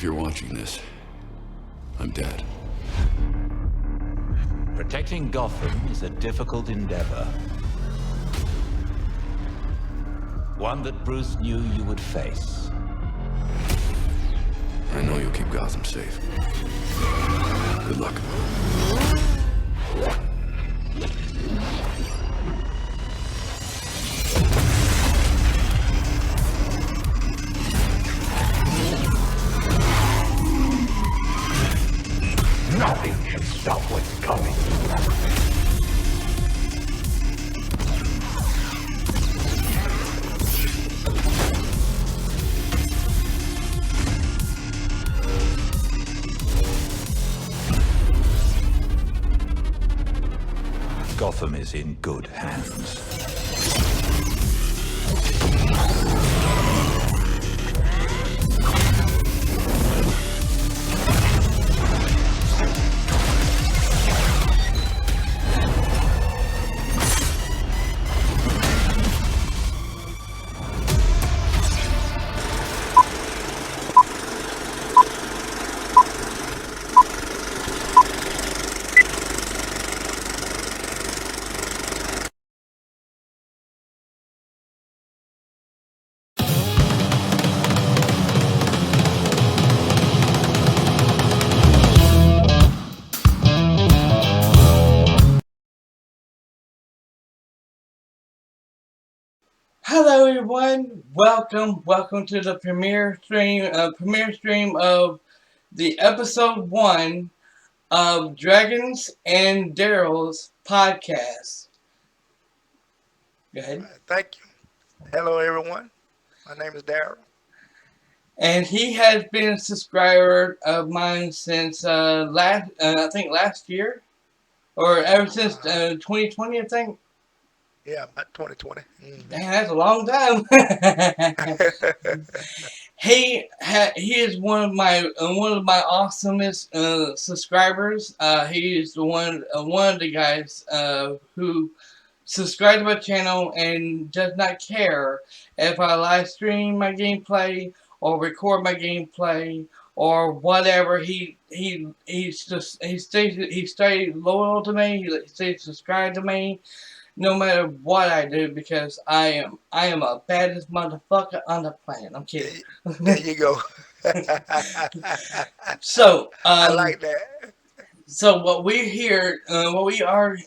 you're watching this, I'm dead. Protecting Gotham is a difficult endeavor. One that Bruce knew you would face. I know you'll keep Gotham safe. Good luck. Nothing can stop what's coming. Gotham is in good hands. Hello everyone, welcome to the premiere stream of the episode 1 of Dragons and Darrels podcast. Go ahead. Thank you. Hello, everyone. My name is Darrell. And he has been a subscriber of mine since I think last year, or ever since 2020, I think. Yeah, about 2020. Mm-hmm. Damn, that's a long time. He is one of my awesomest subscribers. He is one of the guys who subscribe to my channel and does not care if I live stream my gameplay or record my gameplay or whatever. He stays loyal to me. He stays subscribed to me no matter what I do, because I am a baddest motherfucker on the planet. I'm kidding. There you go. So I like that. So what we are,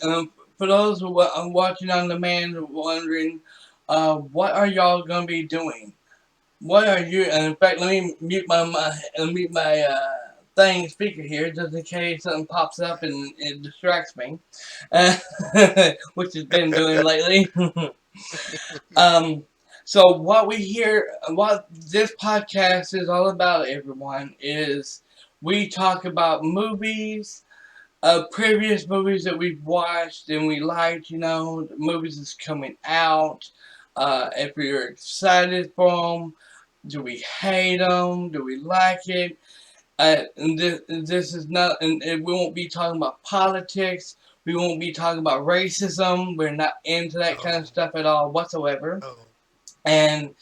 for those who are watching on demand, wondering, what are y'all gonna be doing? What are you? And in fact, let me mute my thing speaker here, just in case something pops up and it distracts me, which has been doing lately. So what this podcast is all about, everyone, is we talk about movies, previous movies that we've watched and we liked, movies that's coming out, if we're excited for them, do we hate them, do we like it, and this is not, and we won't be talking about politics, we won't be talking about racism, we're not into that kind of stuff at all whatsoever, and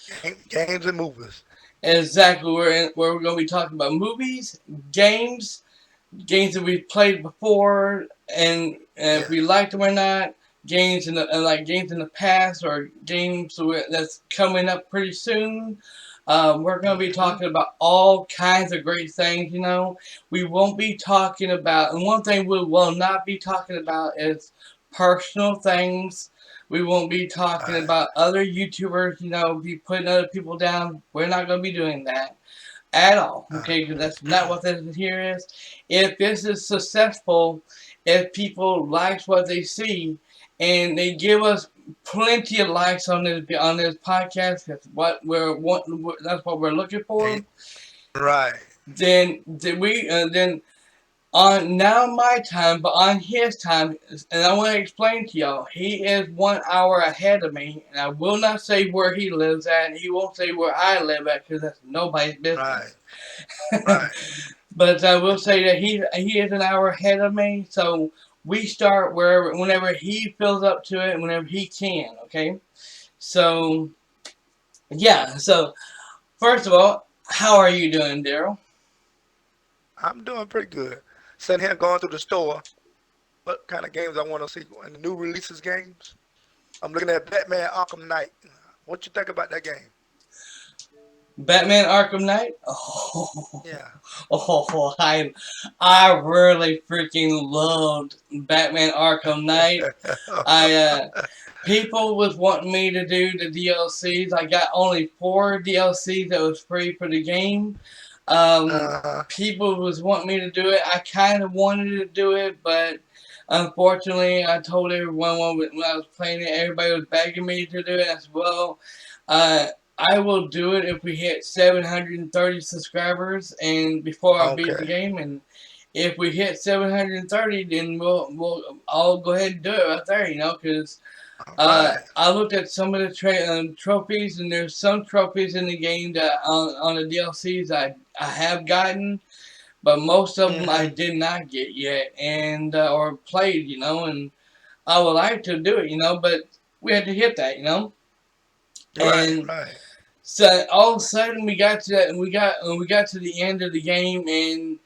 games and movies. Exactly, we're going to be talking about movies, games that we've played before, and if we liked them or not, games in the past, or games that's coming up pretty soon. We're going to be talking about all kinds of great things. We won't be talking about, and one thing we will not be talking about is personal things. We won't be talking about other YouTubers, be putting other people down. We're not going to be doing that at all, okay? Because that's not what this here is. If this is successful, if people like what they see, and they give us plenty of likes on this podcast, that's what we're looking for. Right. Then on now my time, but on his time, and I want to explain to y'all, he is 1 hour ahead of me, and I will not say where he lives at, and he won't say where I live at, because that's nobody's business. Right. But I will say that he is 1 hour ahead of me, so we start whenever he fills up to it, and whenever he can, okay? So, yeah, so, first of all, how are you doing, Darrell? I'm doing pretty good. Sitting here going through the store, what kind of games I want to see in the new releases games. I'm looking at Batman Arkham Knight. What you think about that game? Batman Arkham Knight? Oh, Yeah. oh, I really freaking loved Batman Arkham Knight. People was wanting me to do the DLCs. I got only 4 DLCs that was free for the game. Uh-huh. People was wanting me to do it. I kind of wanted to do it, but unfortunately, I told everyone when I was playing it, everybody was begging me to do it as well. Uh, I will do it if we hit 730 subscribers and before I beat the Okay. game. And if we hit 730, then we'll I'll go ahead and do it right there, because All right. I looked at some of the trophies, and there's some trophies in the game that on the DLCs I have gotten, but most of them I Mm-hmm. did not get yet, and or played, and I would like to do it, but we had to hit that, Right, and right. so all of a sudden we got to that, and we got to the end of the game, and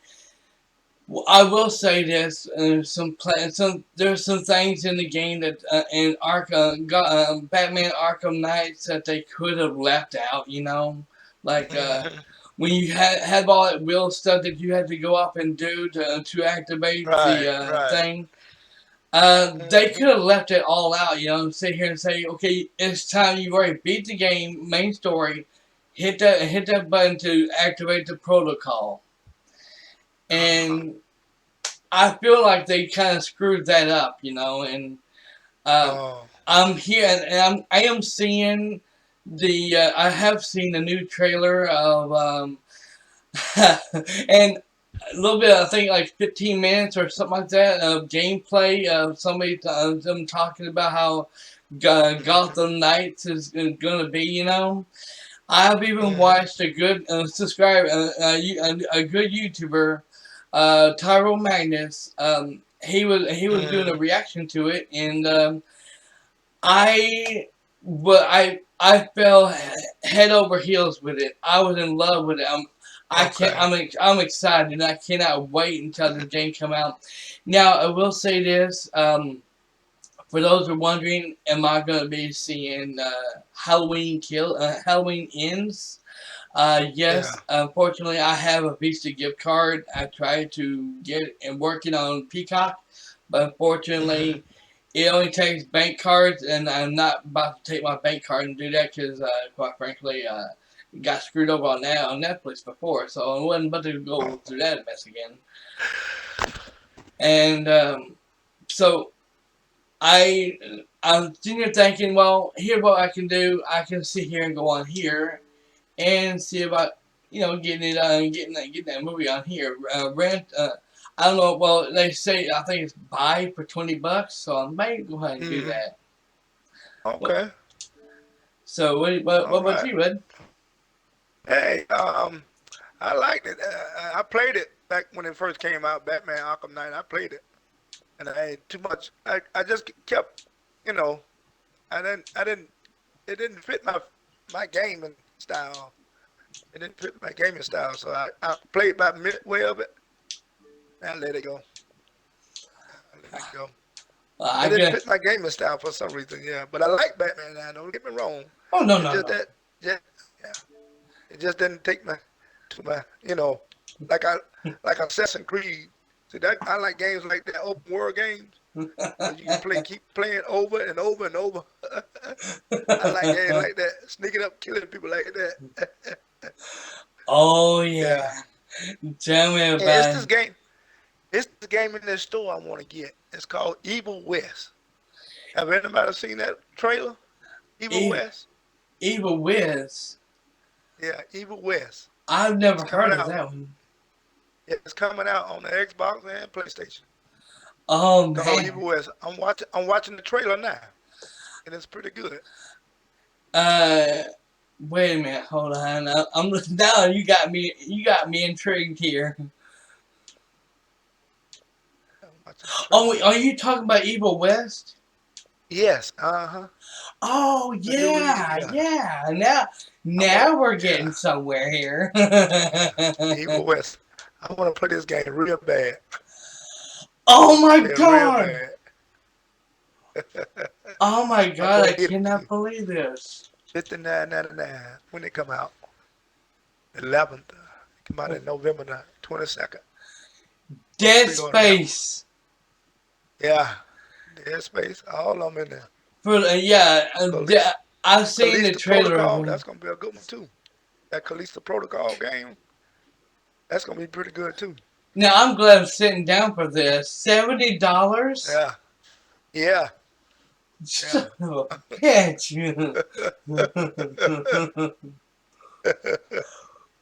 I will say this: there's some things in the game that in Batman Arkham Knights that they could have left out. Like Mm-hmm. when you have all that wheel stuff that you had to go up and do to activate the Right, right. thing. They Mm-hmm. could have left it all out. Sit here and say, okay, it's time. You already beat the game, main story. Hit that button to activate the protocol. Uh-huh. And I feel like they kind of screwed that up, and um, Oh. I'm here and I am seeing I have seen a new trailer of and a little bit, I think like 15 minutes or something like that of gameplay of somebody them talking about how Mm-hmm. Gotham Knights is gonna be, I've even Mm-hmm. watched a good a good YouTuber, Tyrell Magnus. He was doing a Mm-hmm. reaction to it, and I but I fell head over heels with it. I was in love with it. I can't. Okay. I'm excited, and I cannot wait until the game come out. Now I will say this. For those who are wondering, am I going to be seeing Halloween Ends? Yeah. Yes, unfortunately, I have a Visa gift card. I tried to get it and working on Peacock, but Mm-hmm. unfortunately, it only takes bank cards, and I'm not about to take my bank card and do that because, quite frankly, got screwed over on that on Netflix before, so I wasn't about to go Oh. through that mess again. And so I I'm sitting here thinking, well, here's what I can do. I can sit here and go on here and see about getting that movie on here. Rent. I don't know. Well, they say I think it's buy for $20, so I might go ahead and do Mm-hmm. that. What? Okay. So what All about right. you, Bud? Hey, I liked it. I played it back when it first came out, Batman Arkham Knight. I played it, and I had too much. I just kept, you know, I didn't. It didn't fit my gaming style. It didn't fit my gaming style, so I played about midway of it, and I let it go. I let it go. It I didn't guess. fit my gaming style for some reason, yeah. But I like Batman now. Don't get me wrong. Oh no It's no just no. that, yeah, yeah. It just didn't take my to my, like I like Assassin's Creed. See that I like games like that, open world games where you can keep playing over and over and over. I like games like that, sneaking up, killing people like that. Oh Yeah. yeah. Tell me And it's about this it. game. It's this game in this store I want to get. It's called Evil West. Have anybody seen that trailer? Evil E- West. Evil Wiz. Yeah, Evil West. I've It's never coming heard of out. that one. It's coming out on the Xbox and PlayStation. Oh Called Evil man. West. I'm watching the trailer now, and it's pretty good. Uh, Wait a minute. Hold on. I'm now. You got me. You got me intrigued here. I'm watching the Oh, trailer are now. you talking about Evil West? Yes, uh-huh. Oh The new release, yeah, yeah. yeah. Now, I'm on, now we're getting yeah, somewhere here. yeah. Evil West. I want to play this game real bad. Oh my Play it real god! bad. Oh my I'm god, gonna I get it cannot too. believe this. 59.99 when it come out. 11th. It come out in November the 22nd. Go Dead pre-order that one. Space. Yeah. Dead Space. All of them in there. Yeah, Callisto, I've seen the Callisto trailer of Protocol. them. That's gonna be a good one too. That Callisto Protocol game. That's gonna be pretty good too. Now I'm glad I'm sitting down for this. $70? Yeah. Yeah. Son Yeah. of a bitch.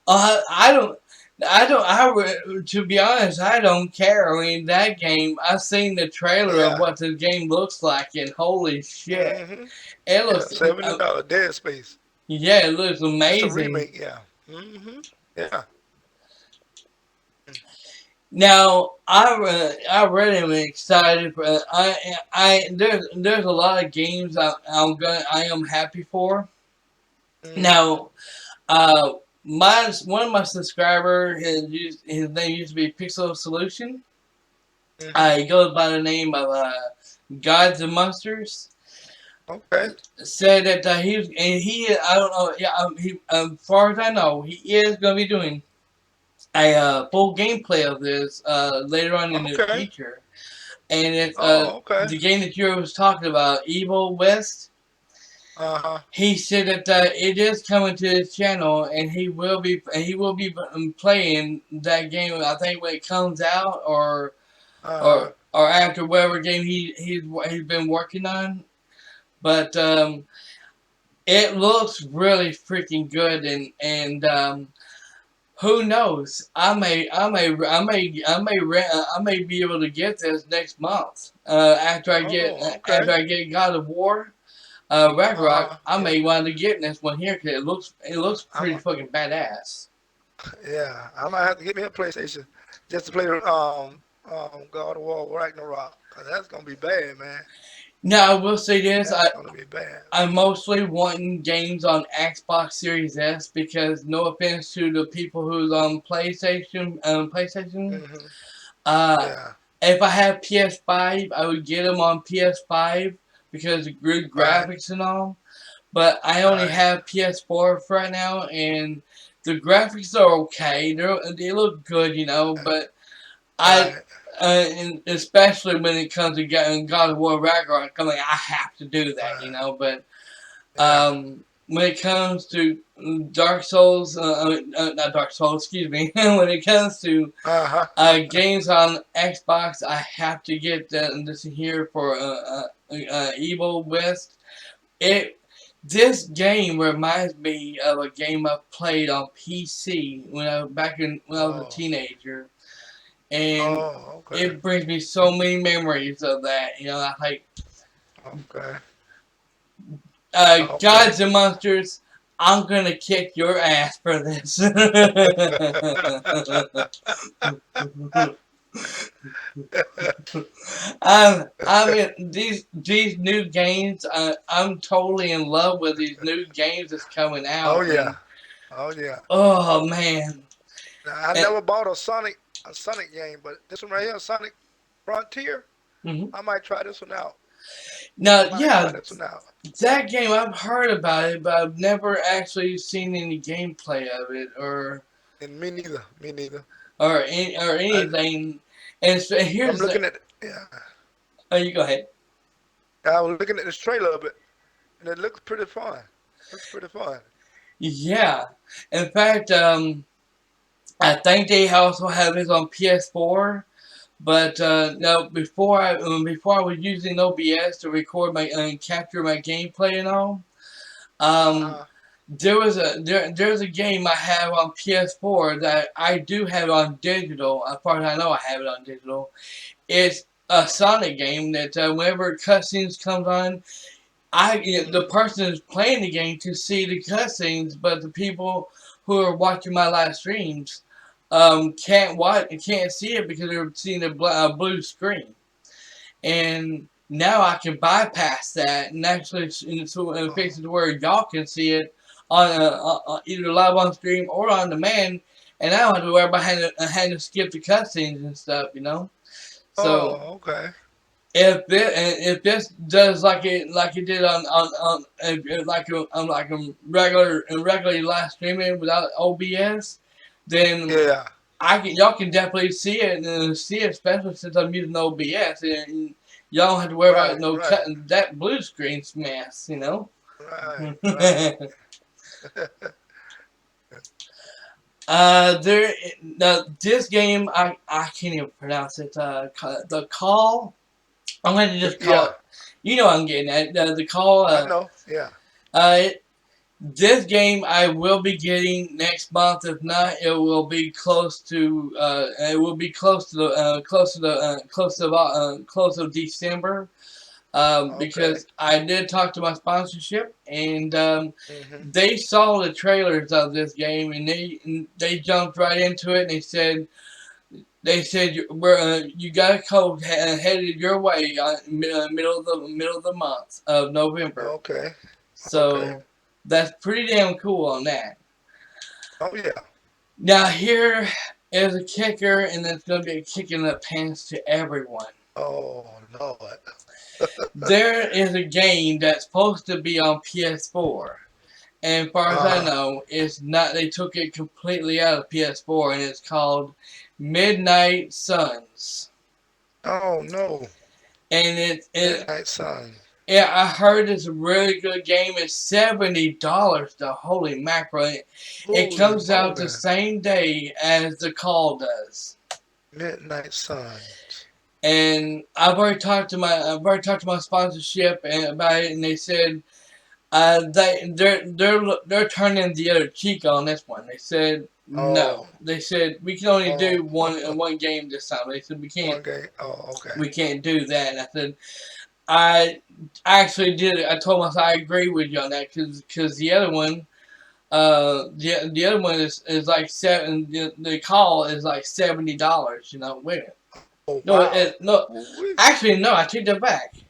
I don't. To be honest, I don't care. I mean, that game, I've seen the trailer of Yeah. what the game looks like, and holy shit. hmm It Yeah. looks, $70 Dead Space. yeah, it looks It's a amazing. remake. Yeah. Yeah. Now, I really am excited for. There's a lot of games I am happy for. hmm Now, one of my subscribers, his name used to be Pixel Solution. hmm He goes by the name of Gods and Monsters. Okay. Said that I don't know, yeah, as far as I know, he is going to be doing a full gameplay of this later on in the Okay. future. And it's Oh, okay. the game that you was talking about, Evil West. Uh-huh. He said that it is coming to his channel, and he will be playing that game. I think when it comes out, Uh-huh. or after whatever game he's been working on. But it looks really freaking good, and who knows? I may be able to get this next month. Oh, After okay. I get God of War, Ragnarok, Uh-huh. I Yeah. may want to get this one here because it looks I'm pretty a, fucking badass. yeah. I might have to get me a PlayStation just to play God of War Ragnarok. 'Cause that's gonna be bad, man. Now I will say this: That's gonna be bad. I'm mostly wanting games on Xbox Series S because no offense to the people who's on PlayStation. hmm Uh, Yeah. if I have PS5, I would get them on PS5 because of good Right. graphics and all. But I only Right. have PS4 for right now, and the graphics are okay. They look good, But I, Right. and especially when it comes to God of War Ragnarok, I'm like, I have to do that, Right. But Yeah. when it comes to Dark Souls, not Dark Souls, excuse me. When it comes to Uh-huh. games on Xbox, I have to get this here for Evil West. It This game reminds me of a game I played on PC when I was a Oh. teenager, and Oh, okay. it brings me so many memories of that. I like Okay. Gods Okay. and Monsters. I'm gonna kick your ass for this. I mean these new games. I'm totally in love with these new games that's coming Oh out, yeah. and Oh yeah. oh man, Now, I and, never bought a Sonic game, but this one right here, Sonic Frontier, mhm. I might try this one out. I Now might try yeah, this one out. that game I've heard about it, but I've never actually seen any gameplay of it or And me neither. Me neither. I anything. And so I'm here's the. looking at yeah. Oh, you go ahead. I was looking at this trailer of it, and it looks pretty fun. Looks pretty fun. Yeah. In fact, I think they also have this on PS4. But no, before I was using OBS to record my and capture my gameplay and all, Uh um, huh. there's a game I have on PS4 that I do have on digital. As far as I know, I have it on digital. It's a Sonic game that whenever cutscenes comes on, the hmm person is playing the game to see the cutscenes, but the people who are watching my live streams can't see it because they're seeing a blue screen. And now I can bypass that and actually fix Oh, it to where y'all can see it on either live on stream or on demand. and I don't have to worry about having to skip the cutscenes and stuff, you know. So Oh, okay. if this does like it did like a regularly live streaming without OBS, then Yeah. y'all can definitely see it and see it, especially since I'm using OBS and y'all don't have to worry about Right. no Right. cutting that blue screen mess, you know. Right. Right. There now this game I can't even pronounce it. The call. I'm going to just call Yeah. it. You know what I'm getting at. The call. I know. Yeah. Uh, this game I will be getting next month. If not, it will be close to. It will be close to the close to December. Okay. Because I did talk to my sponsorship and Mhm. they saw the trailers of this game and they jumped right into it and they said you got a code headed your way middle of the month of November. Okay. Okay. So that's pretty damn cool on that. Oh yeah. Now here is a kicker, and it's going to be a kick in the pants to everyone. Oh Lord. There is a game that's supposed to be on PS4. And as far as I Uh-huh. know, it's not. They took it completely out of PS4, and it's called Midnight Suns. Oh no. And it Midnight Sun. yeah, I heard it's a really good game. It's $70 though. Holy mackerel! It Holy comes out the moly. same day as the call does. Midnight Sun. And I've already talked to my sponsorship about it, and they said they're turning the other cheek on this one. They said Oh. no. They said we can only Oh. do one game this time. They said One game. Oh, okay. we can't do that. And I said I actually did it. I told myself I agree with you on that because the other one. The other one is like seven. The call is like $70. You know, wait a minute. Oh No, wow. no. Ooh-wee. Actually, no. I take that back. Uh-huh.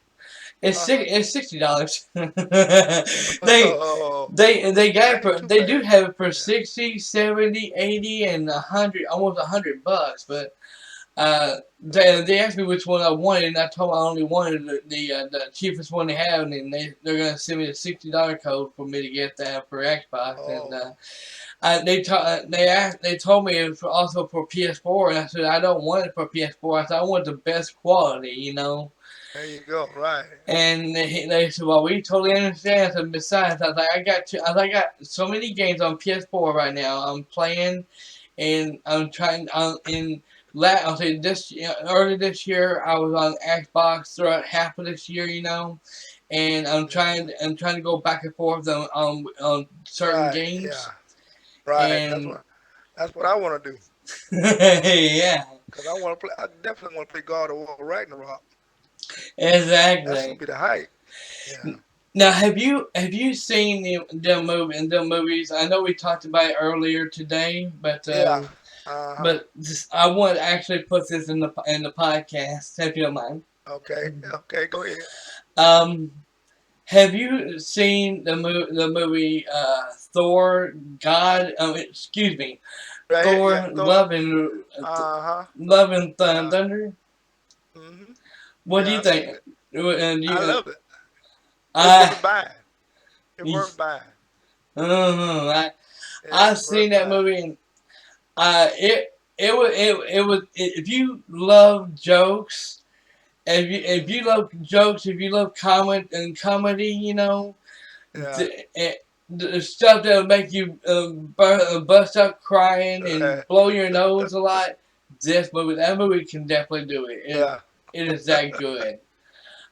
It's $60. Oh, They got that it ain't for too they do bad. have it for Yeah. 60, 70, 80, and 100, almost $100. But they asked me which one I wanted, and I told them I only wanted the cheapest one they have, and then they're gonna send me a $60 code for me to get that for Xbox, and Oh, they told me it was also for PS4, and I said I don't want it for PS4. I said I want the best quality, you know. there you go. Right. And they said, "Well, we totally understand." And besides, I was like, I got so many games on PS4 right now. I'm playing, and I'm trying. I'll say early this year, I was on Xbox throughout half of this year, you know, and Hmm. I'm trying to go back and forth on certain Right. Yeah. games, Right. and That's what I want to do. yeah, Cause I want to play. I definitely want to play God of War Ragnarok. That's gonna exactly. be the hype. Yeah. Now, have you seen the movies? I know we talked about it earlier today, Yeah. Uh-huh. but I want to actually put this in the podcast if you don't mind. Okay. Okay. Go ahead. Um, have you seen the movie Thor? God, excuse me, Right here. Yeah. Thor: Thor. Uh-huh. Love and Yeah. Thunder. Hmm. What do Yeah. you I seen think? it. And I you, love it. It's I, worth buying. It's worth buying. I Yeah. I've It's seen worth that buying. movie. And it was if you love jokes, if Hmm. you love jokes, if you love comedy, you know, Yeah. the stuff that'll make you bust up crying and Right. blow your nose a lot. That movie can definitely do it. Yeah. It is that good.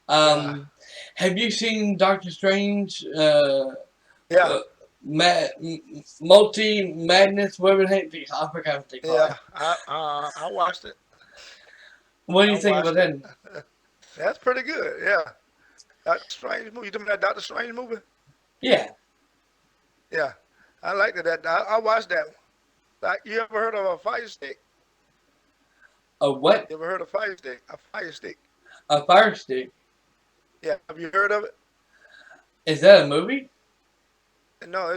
Yeah. Um, have you seen Doctor Strange? Yeah. Uh, multi madness, whatever the heck I forgot what they call Yeah. it. I watched it. What do I you think about watched it. that? That's pretty good. Yeah. Doctor Strange movie. You talking about that Doctor Strange movie? Yeah. Yeah. I liked it. I watched that one. Like, you ever heard of a fire stick? A what? You ever heard of fire stick? A fire stick. A fire stick? Yeah. Have you heard of it? Is that a movie? No,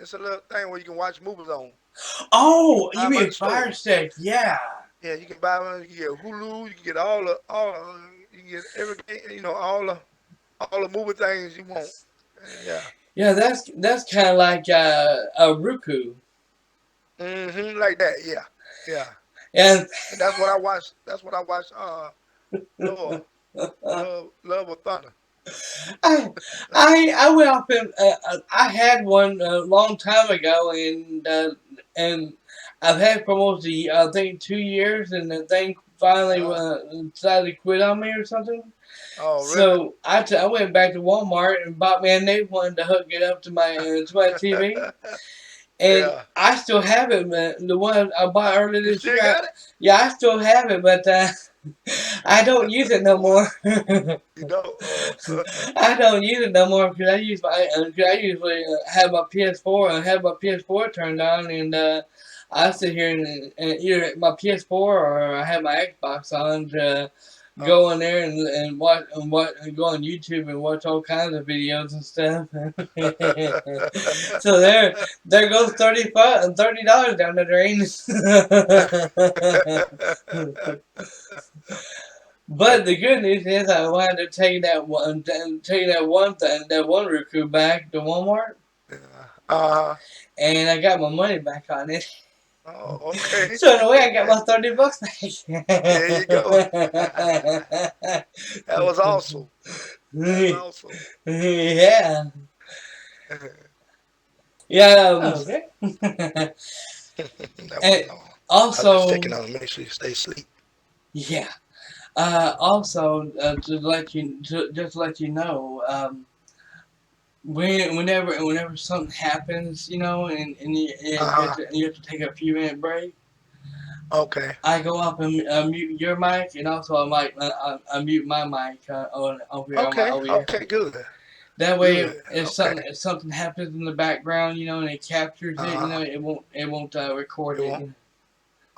It's a little thing where you can watch movies on. You Oh, can buy you them at mean the store. Fire Stick? Yeah. Yeah, you can buy them. You can get Hulu. You can get you can get every all the movie things you want. Yeah. Yeah, that's kind of like a Roku. Like that. Yeah. Yeah. And And that's what I watched. That's what I watched. Thor, Love of Thunder. I, I went off and I had one a long time ago, and I've had it for almost I think 2 years, and the thing finally Uh, decided to quit on me or something. oh, really? So I went back to Walmart and bought me a new one to hook it up to my TV. And Yeah. I still have it, man. The one I bought earlier You this still year. got it? Yeah, I still have it, but I don't use it no What? more. You don't? Oh. I don't use it no more because I usually have my PS4 and have my PS4 turned on, and I sit here and either my PS4 or I have my Xbox on to go in there and watch and go on YouTube and watch all kinds of videos and stuff. So there goes $30 down the drain. But the good news is I wanted to take that one recruit back to Walmart, uh, and I got my money back on it. oh, okay. So in a way, I got my $30 There you go. back. That was awesome. That's awesome. Yeah, yeah. Okay. That And wasn't all. I was just also, checking on to make sure you stay asleep. yeah. Also, just to let you know, whenever something happens, Uh-huh. you have to take a few minute break. Okay. I go up and mute your mic, and also I mute my mic over here on my Okay. over. Okay. Good. That way, Good. if Okay. something happens in the background, and it captures it, Uh-huh. it won't record You want? it.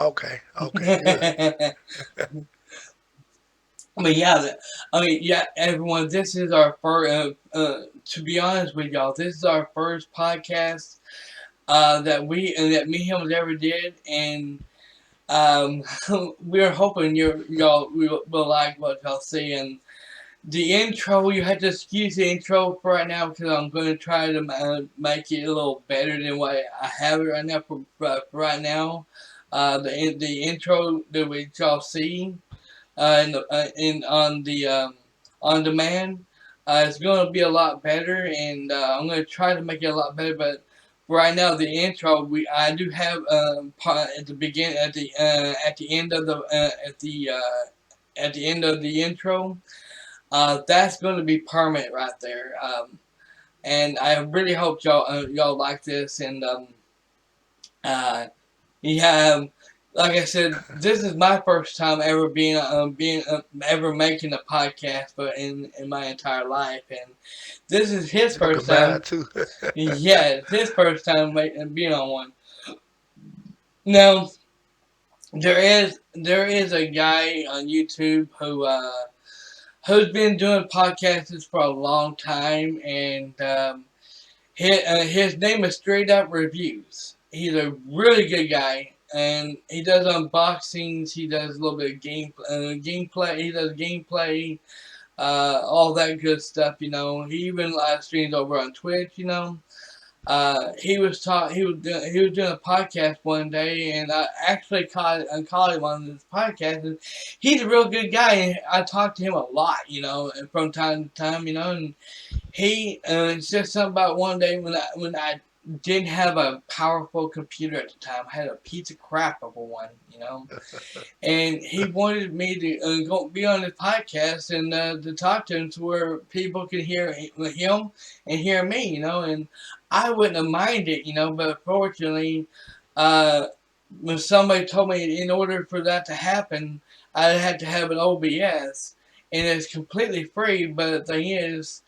Okay. Okay. Good. But yeah, I mean, yeah, everyone, this is our first. To be honest with y'all, this is our first podcast that me and him ever did, and we're hoping y'all will like what y'all see. And the intro, you have to excuse the intro for right now because I'm going to try to make it a little better than what I have it right now for right now. The intro that we y'all see on the on demand is going to be a lot better, and I'm going to try to make it a lot better. But right now, the intro I do have at the begin at the end of the at the end of the intro. That's going to be permanent right there. And I really hope y'all like this. And uh, yeah, like I said, this is my first time ever ever making a podcast, but in my entire life, and this is his Look at first mine time. too. Yeah, it's his first time being on one. Now there is a guy on YouTube who's been doing podcasts for a long time, and his name is Straight Up Reviews. He's a really good guy, and he does unboxings. He does a little bit of gameplay. He does gameplay, all that good stuff. He even live streams over on Twitch. He was doing a podcast one day, and I actually caught him on this podcast. And he's a real good guy, and I talk to him a lot, and from time to time, and he it's just something about one day when I didn't have a powerful computer at the time. I had a piece of crap of a one, and he wanted me to go be on his podcast and to talk to him to where people can hear him and hear me, and I wouldn't have minded, but fortunately, when somebody told me in order for that to happen, I had to have an OBS, and it's completely free, but the thing is,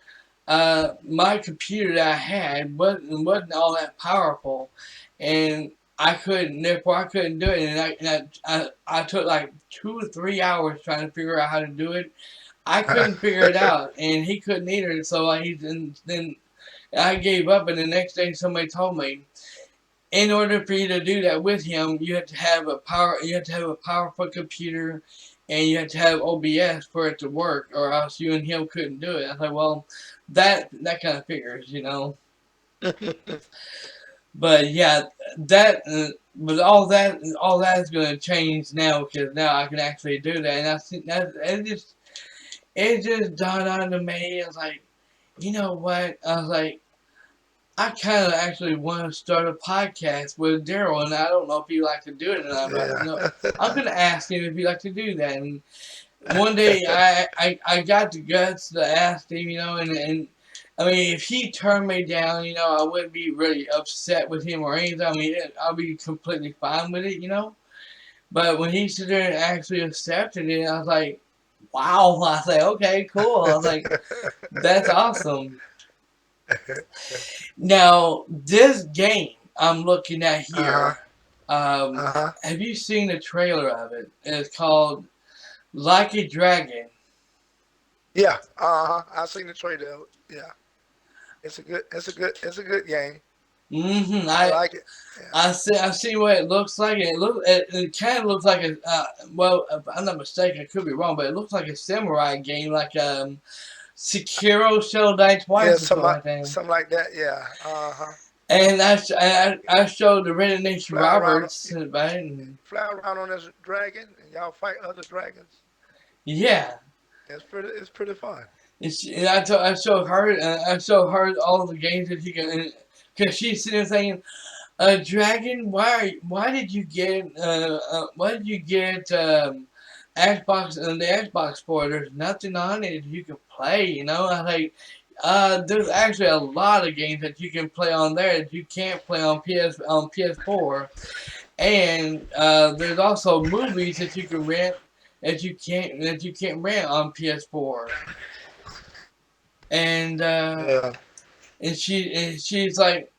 my computer that I had wasn't all that powerful, and therefore I couldn't do it, and I took like 2 or 3 hours trying to figure out how to do it. I couldn't figure it out, and he couldn't either. So then I gave up, and the next day somebody told me, in order for you to do that with him, you have to have a powerful computer, and you have to have OBS for it to work, or else you and him couldn't do it. I thought, well, that kind of figures, you know. But yeah, but all that is going to change now, because now I can actually do that, and I think that it just dawned on me. I was like, you know what? I was like, I kind of actually want to start a podcast with Daryl, and I don't know if he'd like to do it or not. But no, Yeah. I'm gonna ask him if he'd like to do that. And one day, I got the guts to ask him, you know, and I mean, if he turned me down, you know, I wouldn't be really upset with him or anything. I mean, I'll be completely fine with it, you know. But when he stood there and actually accepted it, I was like, wow. I was like, okay, cool. I was like, that's awesome. Now, this game I'm looking at Uh-huh. here, Uh-huh. have you seen the trailer of it? It's called Like a Dragon. Yeah. Uh-huh. I seen the trailer. Yeah. It's a good game. Mm-hmm. I like it. Yeah. I see what it looks like. It kind of looks like a well, if I'm not mistaken, I could be wrong, but it looks like a samurai game, like Sekiro Shall Die Yeah, Twice or something like that. something like that. Yeah. Uh-huh. And I showed the Red Nation Fly around Roberts about it. And fly around on this dragon and y'all fight other dragons. yeah. It's pretty fun. And I showed her, all the games that you can, because she's sitting there saying, Dragon, why did you get, Xbox, and the Xbox for it? There's nothing on it you can play, you know? I like, there's actually a lot of games that you can play on there that you can't play on PS4. And, there's also movies that you can rent that you can't rent on PS4. And Yeah. she's like,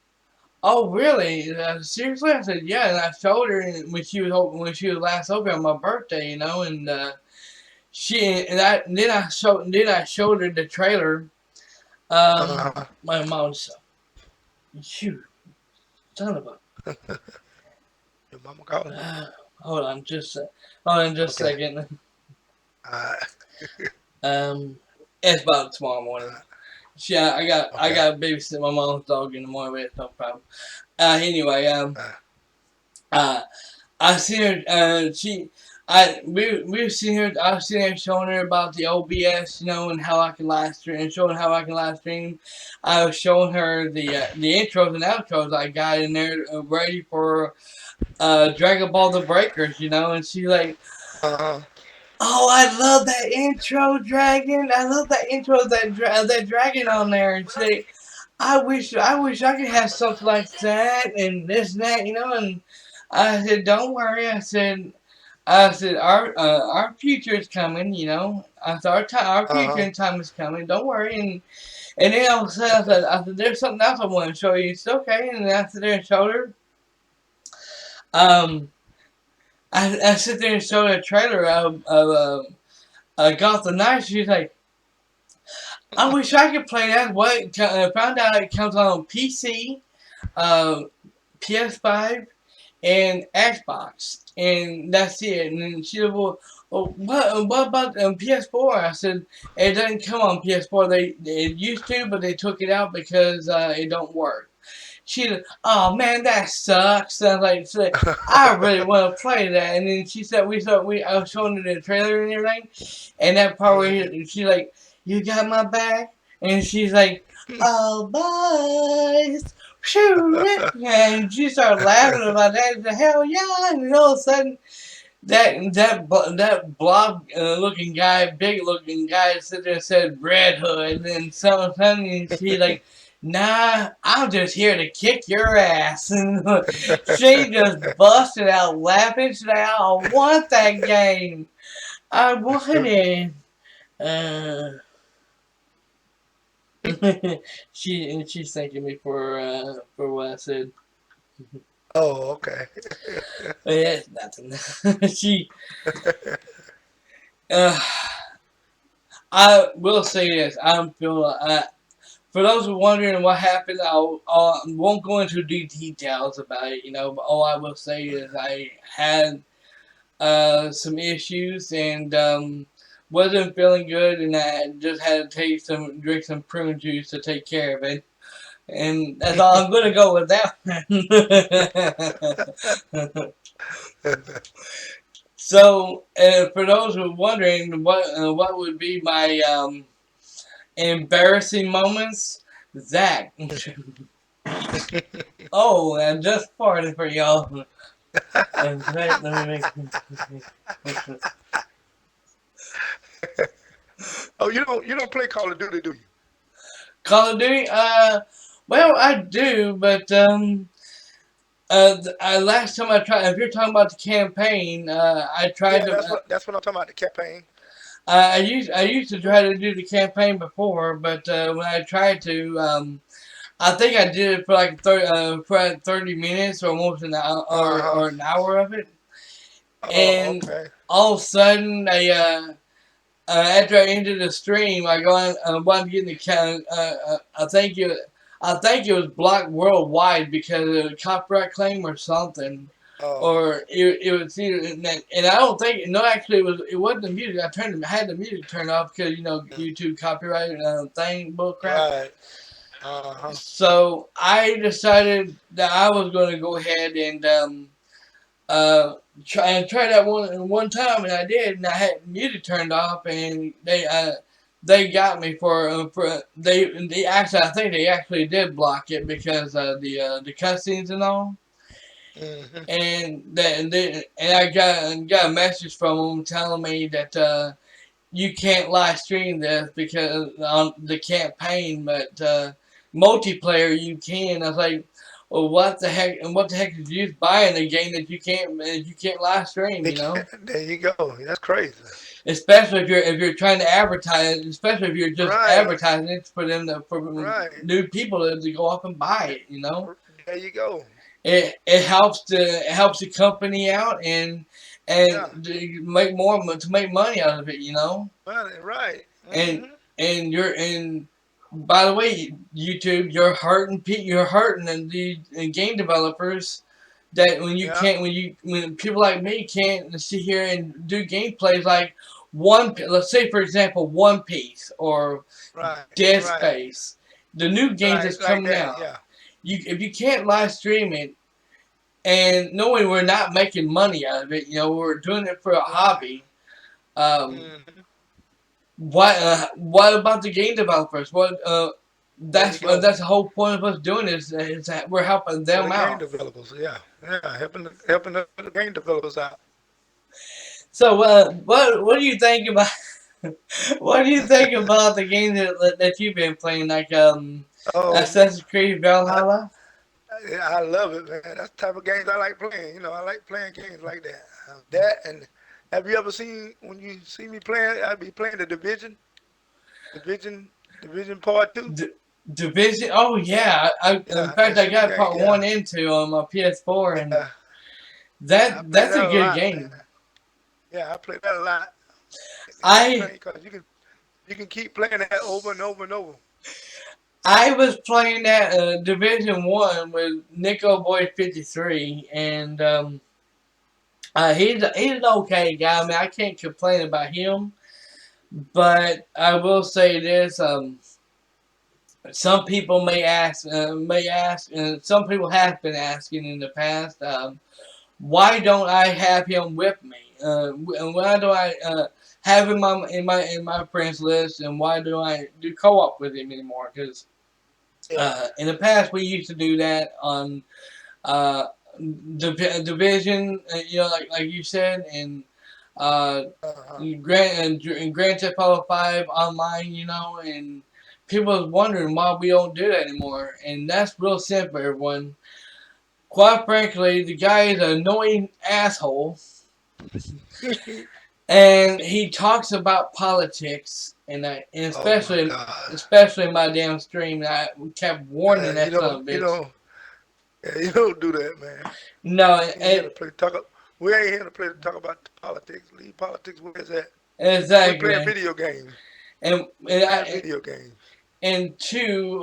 "Oh, really? Seriously?" I said, "Yeah." And I showed her when she was last over on my birthday, you know. And then I showed her the trailer. Uh-huh. My mom said, "You son of a." Your mama calling you. Hold on, hold on, just a Okay. second. Uh, It's about tomorrow morning. Yeah, I okay. got to babysit my mom's dog in the morning, but it's no problem. Anyway, Uh, uh, I seen her. We've seen her. I've seen her showing her about the OBS, you know, and how I can live stream, and showing how I can live stream. I was showing her the intros and outros I got in there ready for Dragon Ball The Breakers, you know, and she's like, uh-huh. "Oh, I love that intro, Dragon. I love that intro, that Dragon on there." And she's like, I wish I could have something like that and this and that, you know. And I said, don't worry. I said our future is coming, you know. I said our future Uh-huh. and time is coming. Don't worry. And then all of a sudden I said there's something else I want to show you. It's okay. And I sit there and showed her. Um, I sit there and showed her a trailer of Gotham Knights. She's like, I wish I could play that. What? Found out it comes on PC, PS5, and Xbox, and that's it. And then she said, "Well, what about PS4?" I said, "It doesn't come on PS4. It used to, but they took it out because it don't work." She said, "Oh man, that sucks." And I was like, "I really want to play that." And then she said, I was showing her the trailer and everything, and that part where she's like, "You got my back," and she's like, "Oh, boys." Shoot it. And she started laughing about that. The hell yeah! And all of a sudden, that blob looking guy, big looking guy, sit there and said Red Hood. And then suddenly she like, nah, I'm just here to kick your ass. And she just busted out laughing. She's like, I want that game. I want it. She's thanking me for what I said. Oh, okay. But yeah, it's nothing. She, uh, I will say this. I'm feeling. For those who are wondering what happened, I won't go into details about it. But all I will say is I had some issues and wasn't feeling good, and I just had to drink some prune juice to take care of it. And that's all I'm gonna go with that. So, for those who are wondering, what would be my embarrassing moments? Zach. Oh, I just farted for y'all. Let me make. Oh, you don't play Call of Duty, do you? Call of Duty. Well, I do, but last time I tried. If you're talking about the campaign, I tried Yeah, to. that's what I'm talking about. The campaign. I used to try to do the campaign before, but when I tried to, I think I did it for like 30 minutes or almost an hour Uh huh. or an hour of it, Oh, and okay. all of a sudden, after I ended the stream, I go on, wanted to get in the count. I think it was blocked worldwide because of a copyright claim or something, Oh, or it was either, and I don't think no, actually it wasn't the music. Had the music turned off because YouTube copyright thing bull crap. right. Uh huh. So I decided that I was going to go ahead and uh, try that one time, and I did, and I had music turned off, and they got me for they actually I think they actually did block it because the cutscenes and all, Hmm. and I got a message from them telling me that you can't live stream this because on the campaign, but multiplayer you can. I was like, well, what the heck? And what the heck is you buying a game that you can't live stream? They can't. There you go. That's crazy. Especially if you're trying to advertise, especially if you're just Right. advertising it for them for Right. new people to go up and buy it. There you go. It helps the company out and Yeah. to make money out of it. Right. Right. and Hmm. and by the way, YouTube, you're hurting and the and game developers that Yeah. when people like me can't sit here and do gameplays like let's say for example One Piece or Right. Dead Right. Space, the new games Right. that's Like coming that. out. Yeah. If you can't live stream it and knowing we're not making money out of it, we're doing it for a Right. hobby. Um, Hmm. what about the game developers? There you go. That's the whole point of us doing this is that we're helping For the them game out. developers. Yeah. Yeah. Helping the game developers out. So what do you think about what do you think about the games that you've been playing, like Oh, Assassin's Creed I, Valhalla? yeah, I love it, man. That's the type of games I like playing. I like playing games like that. That and have you ever seen when you see me playing? I be playing the Division, Division Part Two. D- Division. Oh yeah, in Yeah, fact that I shooting got game. part Yeah, one and two on my PS4, and yeah. I play that's that a a good lot, man. game. Yeah, I play that a lot. The campaign I because you can keep playing that over and over and over. I was playing that Division One with Nico Boy 53, and he's an okay guy. I mean, I can't complain about him, but I will say this: some people may ask, and some people have been asking in the past, why don't I have him with me? Why do I have him in my friends list, and why do I do co-op with him anymore? Because Yeah. in the past we used to do that on uh, Division, like you said, and uh, Uh-huh. Grand Theft Auto 5 online, and people was wondering why we don't do that anymore, and that's real simple, everyone. Quite frankly, the guy is an annoying asshole, and he talks about politics, and Oh my especially God. especially in my damn stream. And I kept warning You that son don't. of a You bitch. don't. Yeah, you don't do that, man. No, We ain't here to play talk. We ain't here to play to talk about the politics. Leave politics where it's at. We playing exactly. video games. And We playing video games. and two,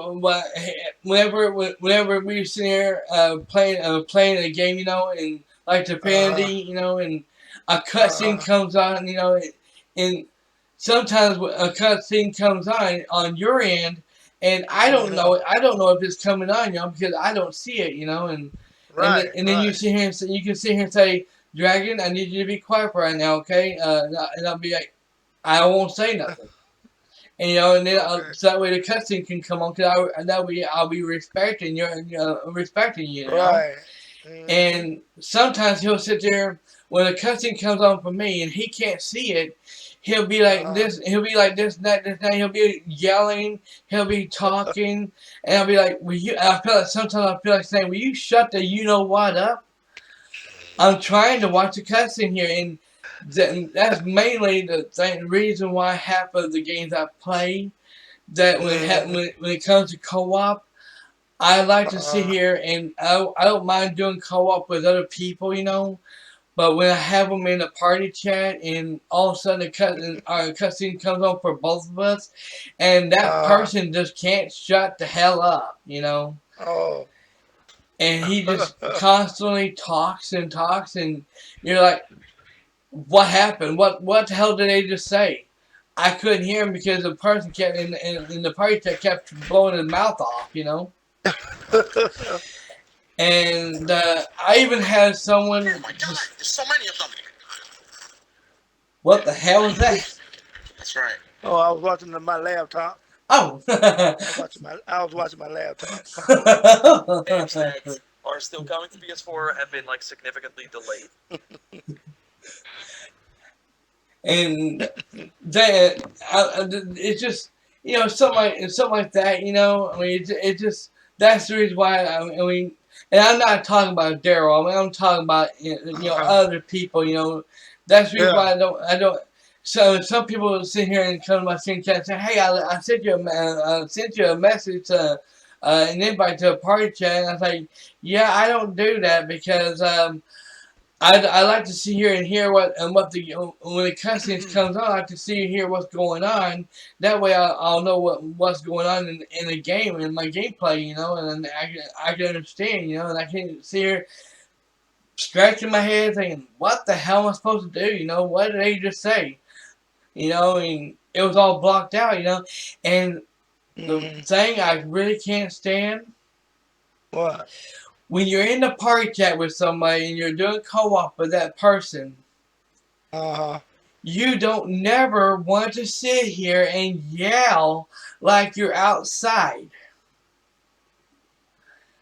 whenever we were sitting here playing a game, and like the Uh-huh. pandy, and a cutscene Uh-huh. comes on, and sometimes a cutscene comes on your end, and I don't Uh-huh. know it. I don't know if it's coming on, because I don't see it, Right, and then you right. sit here and you can sit here and say, Dragon, I need you to be quiet for right now, okay? And I'll be like, I won't say nothing. And and then Okay. so that way the cutscene can come on, because that way I'll be respecting respecting you. Right. Mm-hmm. And sometimes he'll sit there when a cutscene comes on for me, and he can't see it. He'll be like Uh-huh. this. He'll be like this, that, this, that. He'll be yelling. He'll be talking, and I'll be like, "Will you?" I feel like sometimes I feel like saying, "Will you shut the you know what up?" I'm trying to watch a cutscene here, and that's mainly the reason why half of the games I play, that Mm-hmm. when it comes to co-op, I like to sit Uh-huh. here, and I don't mind doing co-op with other people, but when I have them in a party chat, and all of a sudden a cutscene comes on for both of us, and that Uh-huh. person just can't shut the hell up. Oh. And he just constantly talks and talks, and you're like, what happened? What the hell did they just say? I couldn't hear him because the person kept in the party chat kept blowing his mouth off. And I even had someone. Oh my God, there's so many of them. What the hell was that? That's right. Oh, I was watching my laptop. Oh. I was watching my laptop. Games that are still coming to PS4 have been like significantly delayed. And that it's just something like that. I mean, it just that's the reason why. I mean, and I'm not talking about Daryl. I mean, I'm talking about Uh-huh. other people. That's the reason Yeah. why I don't. So some people will sit here and come to my screen chat and say, "Hey, I sent you I sent you a message, an invite to a party chat." And I was like, "Yeah, I don't do that because I like to see here and hear what the when the cutscenes comes on, I like to see and hear what's going on. That way, I'll know what's going on in the game, in my gameplay, and I can understand, and I can see here scratching my head, thinking, what the hell am I supposed to do? What did they just say? And it was all blocked out, and the Mm-hmm. thing I really can't stand, What? when you're in the party chat with somebody and you're doing co-op with that person, Uh-huh. you don't never want to sit here and yell like you're outside.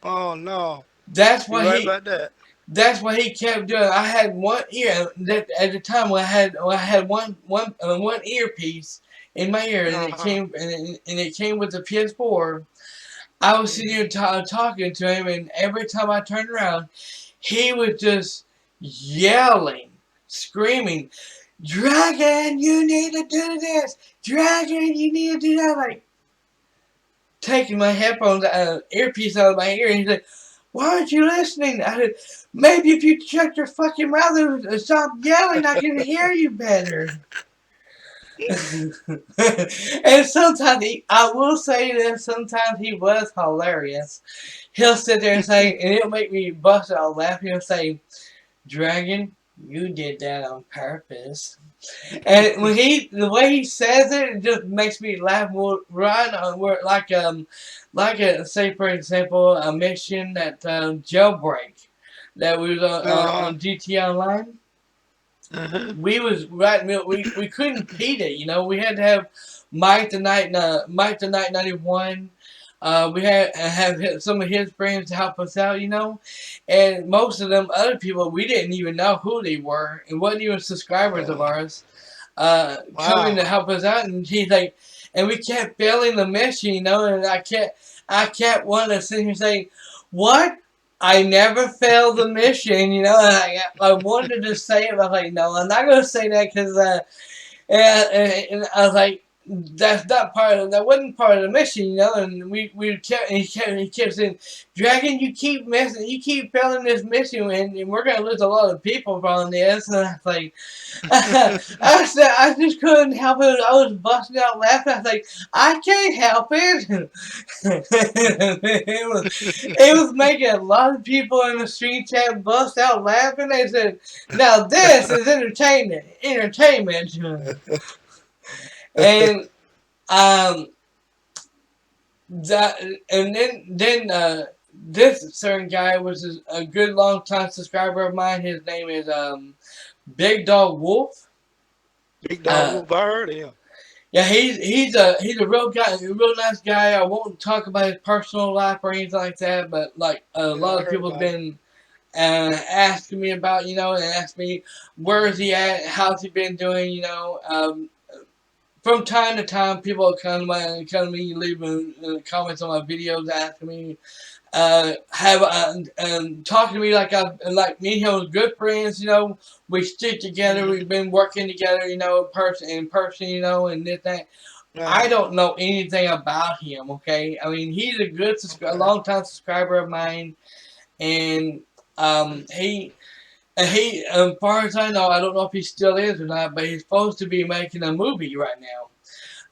Oh no. That's You're what right he. about that. That's what he kept doing. I had one ear at the time when I had one earpiece in my ear, and Uh-huh. it came with the PS4. I was sitting here talking to him, and every time I turned around, he was just yelling, screaming, "Dragon, you need to do this! Dragon, you need to do that!" Like, taking my headphones, earpiece out of my ear, and he's like, "Why aren't you listening?" I said, "Maybe if you shut your fucking mouth and stop yelling, I can hear you better." And sometimes I will say this, sometimes he was hilarious. He'll sit there and say, and it'll make me bust out laughing. He'll say, "Dragon, you did that on purpose." And the way he says it, it just makes me laugh more. Right on where, like say for example, a mission that jailbreak that we was Uh-huh. on GT Online. Mm-hmm. We was right. We couldn't beat it. We had to have Mike the Night 91. We had have some of his friends to help us out. And most of them other people we didn't even know who they were and wasn't even subscribers of Oh. ours. Coming to Wow. help us out, and he's like, and we kept failing the mission, and I kept wanting to sit here and say, "What? I never failed the mission," and I wanted to say it, but I was like, "No, I'm not going to say that because," and I was like, that's not part of that wasn't part of the mission, you know. And we kept he kept saying, Dragon, you keep messing, you keep failing this mission, and we're gonna lose a lot of people from this. And I was like, I said I just couldn't help it. I was busting out laughing. I was like, I can't help it. It was making a lot of people in the street chat bust out laughing. They said, "Now this is entertainment, entertainment." And um, that, and then this certain guy was a good long time subscriber of mine. His name is Big Dog Wolf. Big Dog Wolf, I heard of him. Yeah, he's a real guy, a real nice guy. I won't talk about his personal life or anything like that, but like a Yeah, lot I of heard people have about him. been asking me about, you know, and ask me where is he at, how's he been doing, you know. From time to time, people come to me, leaving comments on my videos, asking me, talking to me like me and him was good friends, you know. We stick together. We've been working together, you know, in person, you know, and this that. I don't know anything about him. Okay, I mean he's a good, long time subscriber of mine, and he. And he, as far as I know, I don't know if he still is or not, but he's supposed to be making a movie right now.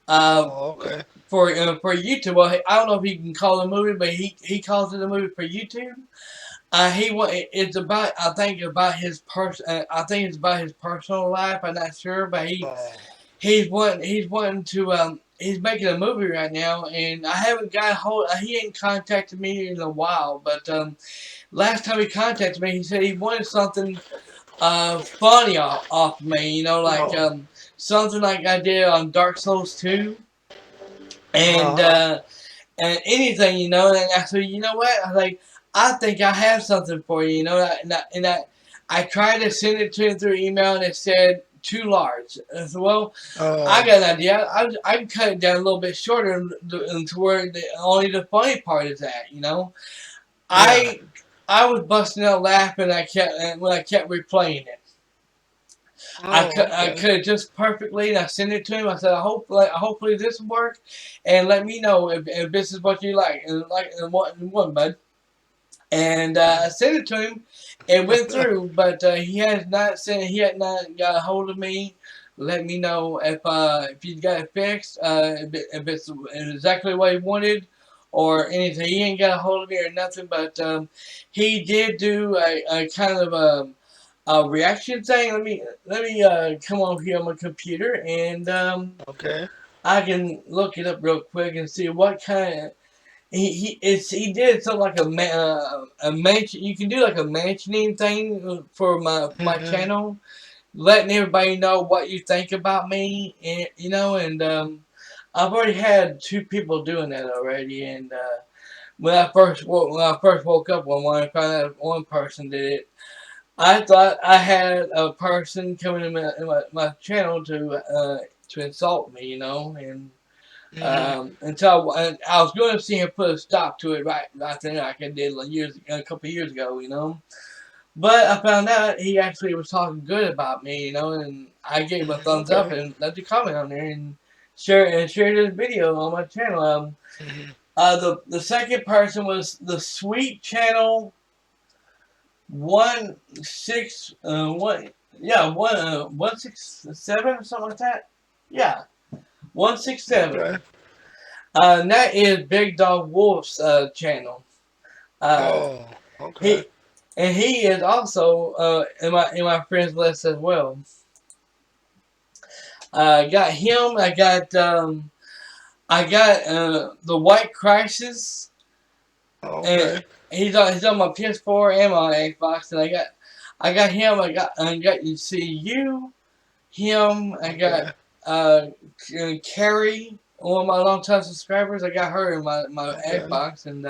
Oh, okay. For YouTube. Well, I don't know if he can call it a movie, but he calls it a movie for YouTube. It's about, I think about his I think it's about his personal life. I'm not sure, but Oh, he's wanting to he's making a movie right now, and I haven't got hold. He ain't contacted me in a while, but last time he contacted me, he said he wanted something funny off me, you know, like oh, something like I did on Dark Souls 2, and uh-huh. and anything, you know. And I said, you know what? I was like, I think I have something for you, you know. I tried to send it to him through email, and it said too large. I said, well, I Oh, got an idea. I can cut it down a little bit shorter, to where only the funny part is at, you know. yeah. I was busting out laughing. When I kept replaying it. Oh, I okay. cut it just perfectly, and I sent it to him. I said, hopefully this will work, and let me know if this is what you like, and what, bud. And I sent it to him. It went through, but he had not got a hold of me. Let me know if you got it fixed, if it's exactly what he wanted, or anything. He ain't got a hold of me or nothing, but he did do a kind of a reaction thing. Let me come over here on my computer, and Okay. I can look it up real quick and see what kind of he did something like a mention. You can do like a mentioning thing for my Mm-hmm. channel, letting everybody know what you think about me, and you know. And I've already had two people doing that already. And when I first woke up one morning, I found out one person did it. I thought I had a person coming in my channel to insult me, you know. And Mm-hmm. until I was going to see him put a stop to it right then, like I did a couple of years ago, you know. But I found out he actually was talking good about me, you know, and I gave him a thumbs up Okay. and left a comment on there and shared his video on my channel. Mm-hmm. The second person was the Sweet Channel 1 6 1 yeah 167 or something like that. Yeah, 167. Okay. And that is Big Dog Wolf's channel. Uh, Oh, okay. he he is also in my friends list as well. Got him. I got the White Crisis, and Okay. he's on my PS4 and my Xbox. And I got him. I got you see you him. I got Okay. uh Carrie, one of my longtime subscribers. I got her in my Okay. Xbox. And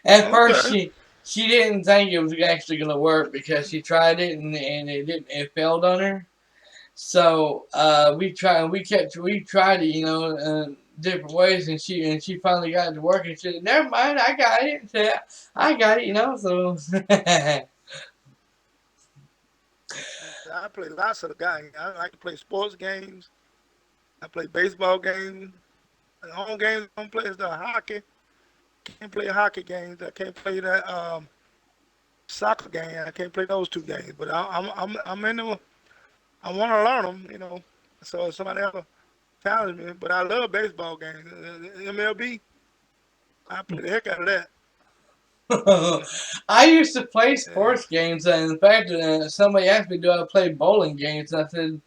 at first, Okay. she didn't think it was actually gonna work because she tried it and it failed on her. So we tried it, you know, different ways, and she finally got it to work. And she said, "Never mind, I got it." And said, "I got it," you know. So I play lots of the guys. I like to play sports games. I play baseball games. The only games I don't play is the hockey. Can't play hockey games. I can't play that soccer game. I can't play those two games. But I'm into. I want to learn them. So if somebody ever challenge me. But I love baseball games. MLB. I play the heck out of that. I used to play Yeah. sports games, and in fact, somebody asked me, "Do I play bowling games?" And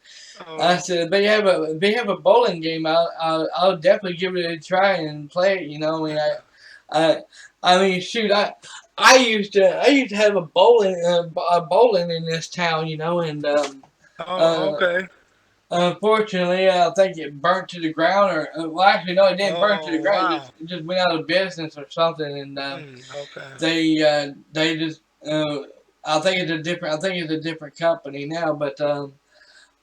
I Oh. said, if they have a bowling game, I'll definitely give it a try and play it. I, I mean, shoot, I used to have a bowling in this town, and Oh. uh, Okay. unfortunately, I think it burnt to the ground, or well, actually, no, it didn't burn to the Oh. ground. Wow. It just went out of business or something, and Okay. they just I think it's a different company now, but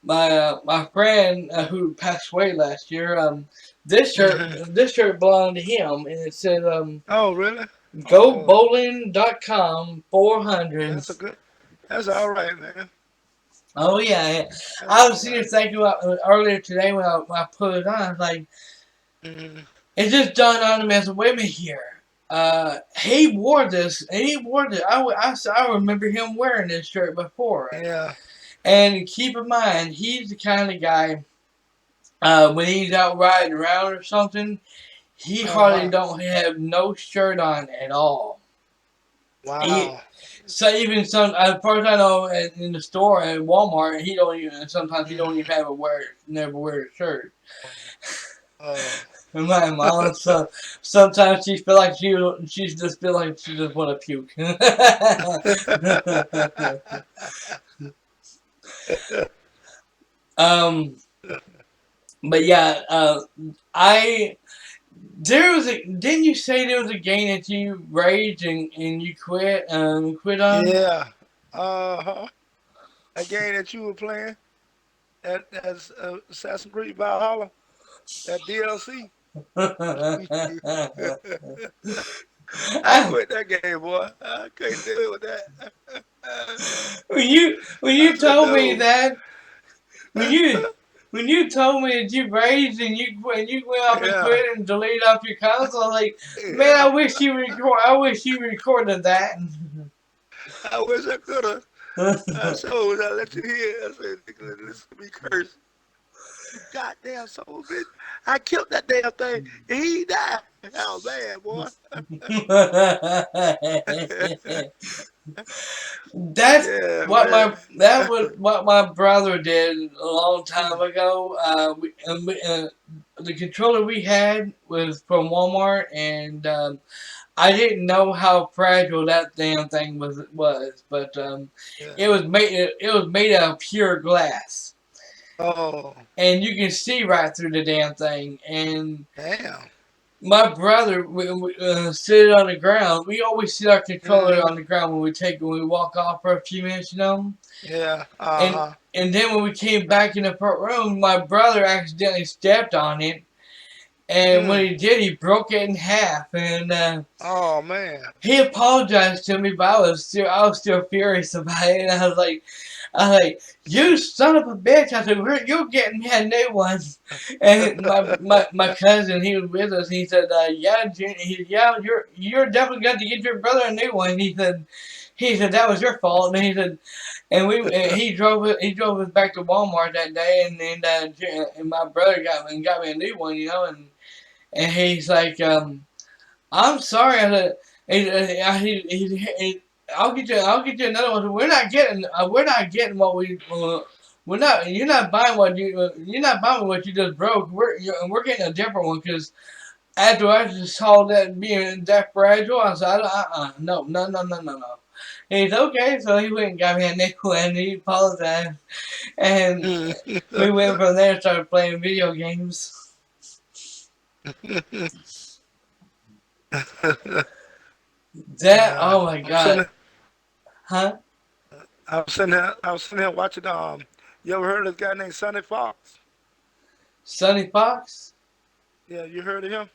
my friend who passed away last year, Hmm. this shirt belonged to him, and it said Oh, really? Oh, gobowling.com 400. that's a good. That's all right, man. Oh yeah, That's I all was sitting right. thinking about earlier today when I put it on. I was like, Hmm. it just dawned on me as a women here. He wore this, and he wore this. I remember him wearing this shirt before. Yeah. And keep in mind, he's the kind of guy, when he's out riding around or something, he hardly Uh-huh. don't have no shirt on at all. He, Wow. so even some, as far as I know, in the store at Walmart, he don't even sometimes he don't Hmm. even have never wear a shirt. Oh. And my mom, so sometimes she feel like she just feel like she just want to puke. um, but yeah, I there was a didn't you say there was a game that you raged and you quit on? Yeah. Uh-huh. That game that you were playing, that's Assassin's Creed Valhalla, that DLC. I I, quit that game, boy. I couldn't deal with that. when I you said told me no. that when you when you told me that you raged and you went off and Yeah. quit and deleted off your console, I was like, man, Yeah. I wish you recorded that. I wish I could have. I showed. I let you hear. I said, "Nigga, listen to me curse. You goddamn son of a bitch. I killed that damn thing. And he died. Oh, man, boy. That's Yeah, man. that was what my brother did a long time Mm, ago. The controller we had was from Walmart, and I didn't know how fragile that damn thing was, but yeah. it was made out of pure glass, Oh, and you can see right through the damn thing. And damn. my brother sit it on the ground. We always sit our controller Hmm. on the ground when we walk off for a few minutes, Yeah. And Uh-huh. then when we came back in the front room, my brother accidentally stepped on it, and when Mm. he did, he broke it in half. And Oh, man. he apologized to me, but I was still furious about it. And I was like, you son of a bitch! I said, you're getting me a new one. And my cousin, he was with us. He said, yeah, yeah, you're definitely going to get your brother a new one. He said that was your fault. And he said, he drove us back to Walmart that day, and my brother got me a new one, and he's like, I'm sorry. I said, I'll get you another one. We're not getting what we're not. You're not buying what you just broke. We're getting a different one because after I just saw that being that fragile, I said, no, no, no, no, no, no. He's okay, so he went and got me a new one. He apologized, and we went from there and started playing video games. That Yeah. oh my I'm sitting god, huh? I was sitting here watching you ever heard of this guy named Sonny Fox? Sonny Fox? Yeah, you heard of him?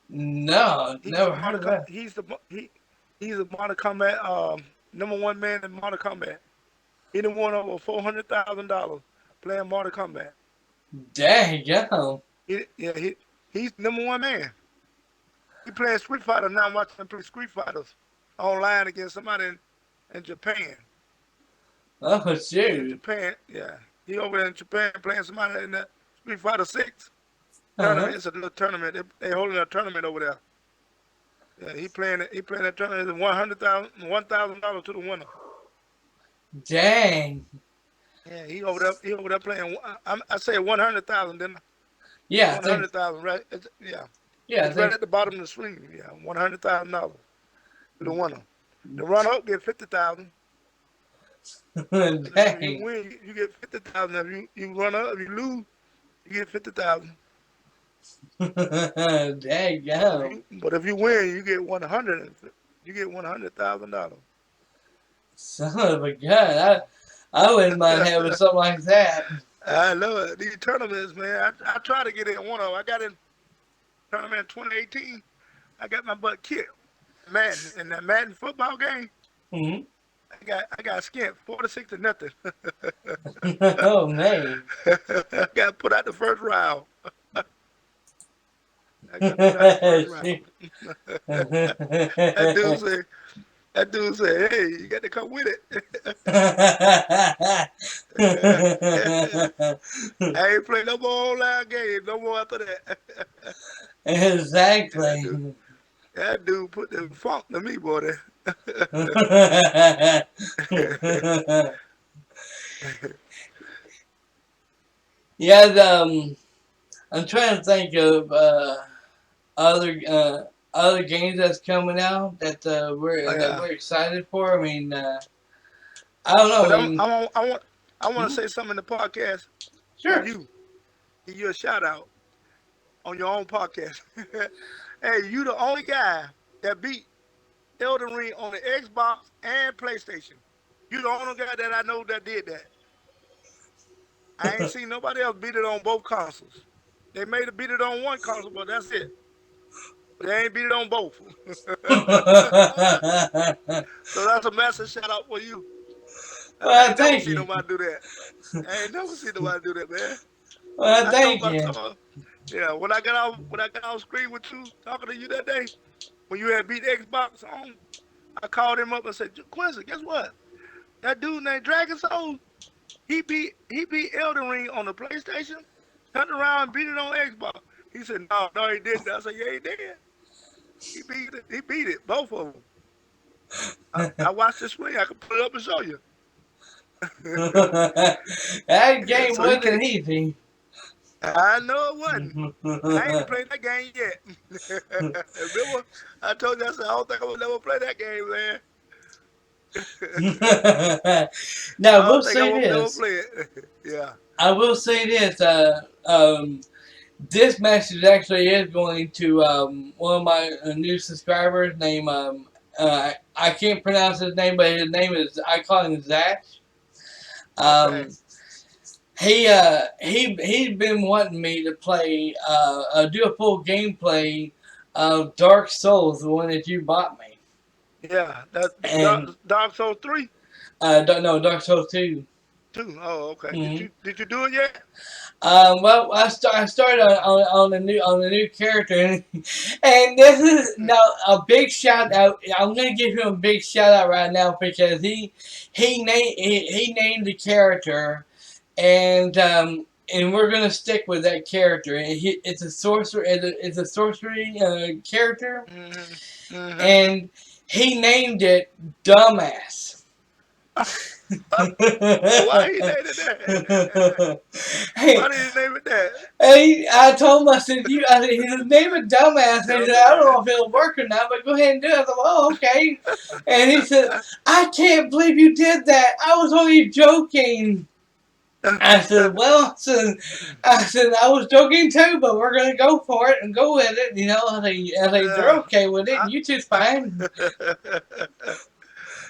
No, never heard of that. He's a Mortal Kombat #1 man in Mortal Kombat. He done won over $400,000 playing Mortal Kombat. Dang, yo. He's #1 man. He playing Street Fighter now. I'm watching him play Street Fighters online against somebody in Japan. Oh, In shoot. Japan, yeah. He over there in Japan playing somebody in the Street Fighter 6 Uh-huh. tournament. It's a little tournament. They holding a tournament over there. Yeah, he playing it. He playing that tournament. It's $1,000 to the winner. Dang. Yeah, he over there. He over there playing. I say 100,000. Then Yeah, I one think. hundred thousand. Right? Yeah, Yeah, I it's right think. at the bottom of the screen. Yeah, $100,000 to the winner. The runner up get 50,000. If you Dang. win, you get 50,000. If you run up, if you lose, you get 50,000. Dang, yo. But if you win, you get 100. You get $100,000. Son of a gun. I wouldn't mind having something like that. I love it. These tournaments, man. I try to get in one of them. I got in tournament in 2018. I got my butt kicked. Madden in that Madden football game. Mhm. I got skint 46 to nothing. Oh, man. I got put out the first round. I got put out the first round. that dude said, that dude said, hey, you got to come with it. I ain't play no more online game, no more after that. that dude, Exactly. that dude put the funk to me, boy. Yeah, I'm trying to think of other other games that's coming out that Oh, yeah. we're excited for. I mean, I don't know. But I mean, I want to mhm, say something in the podcast for sure. you. Give you a shout out on your own podcast. Hey, you the only guy that beat Elden Ring on the Xbox and PlayStation. You the only guy that I know that did that. I ain't seen nobody else beat it on both consoles. They may have beat it on one console, but that's it. They ain't beat it on both. So that's a massive shout out for you. I Well, ain't never thank seen you. nobody do that. I ain't never seen nobody do that, man. Well, I told thank my you. son, yeah, when I got off screen with you talking to you that day, when you had beat Xbox on, I called him up and said, Quincy, guess what? That dude named Dragon Soul, he beat Elden Ring on the PlayStation, turned around and beat it on Xbox. He said, no, he didn't. I said, yeah, he did. He beat it, both of them. I watched the screen. I could put it up and show you. That Yeah, game so he can. wasn't easy. I know it wasn't. I ain't played that game yet. Remember, I told you I said I don't think I will never play that game, man. I Now, we'll don't think I say will never this. play it. Yeah. I will say this. This message actually is going to one of my new subscribers named I can't pronounce his name, but his name is I call him Zach. Okay. Um, he's been wanting me to play do a full gameplay of Dark Souls, the one that you bought me, Yeah. That and Dark Souls 3 no Dark Souls 2. 2. Oh, okay. Did Mm-hmm. you do it yet? Well, I started on the new character, and this is now a big shout out. I'm gonna give him a big shout out right now because he named the character, and we're gonna stick with that character. It's a sorcerer. It's a sorcery character, Mhm. Mhm. and he named it Dumbass. Why he named it that? Hey, Why did he name it that? I told him, I said, his name is Dumbass. And he said, I don't know Dumbass. if it'll work or not, but go ahead and do it. I said, oh, okay. And he said, I can't believe you did that. I was only joking. I said, well, I said, I was joking too, but we're going to go for it and go with it. You know, I think they're Yeah. okay with it, and you two's fine.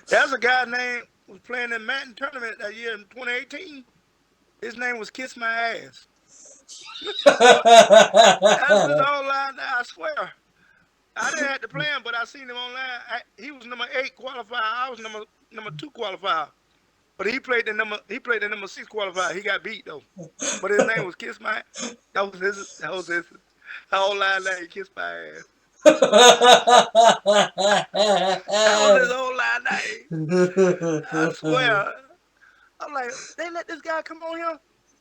There's a guy named was playing in Madden tournament that year in 2018. His name was Kiss My Ass. That's his online now, I swear. I didn't have to play him, but I seen him online. He was number 8 qualifier. I was number 2 qualifier. But he played the number 6 qualifier. He got beat though. But his name was Kiss My. That was his whole line name. Kiss My ass. That was his whole line name. I swear. I'm like, they let this guy come on here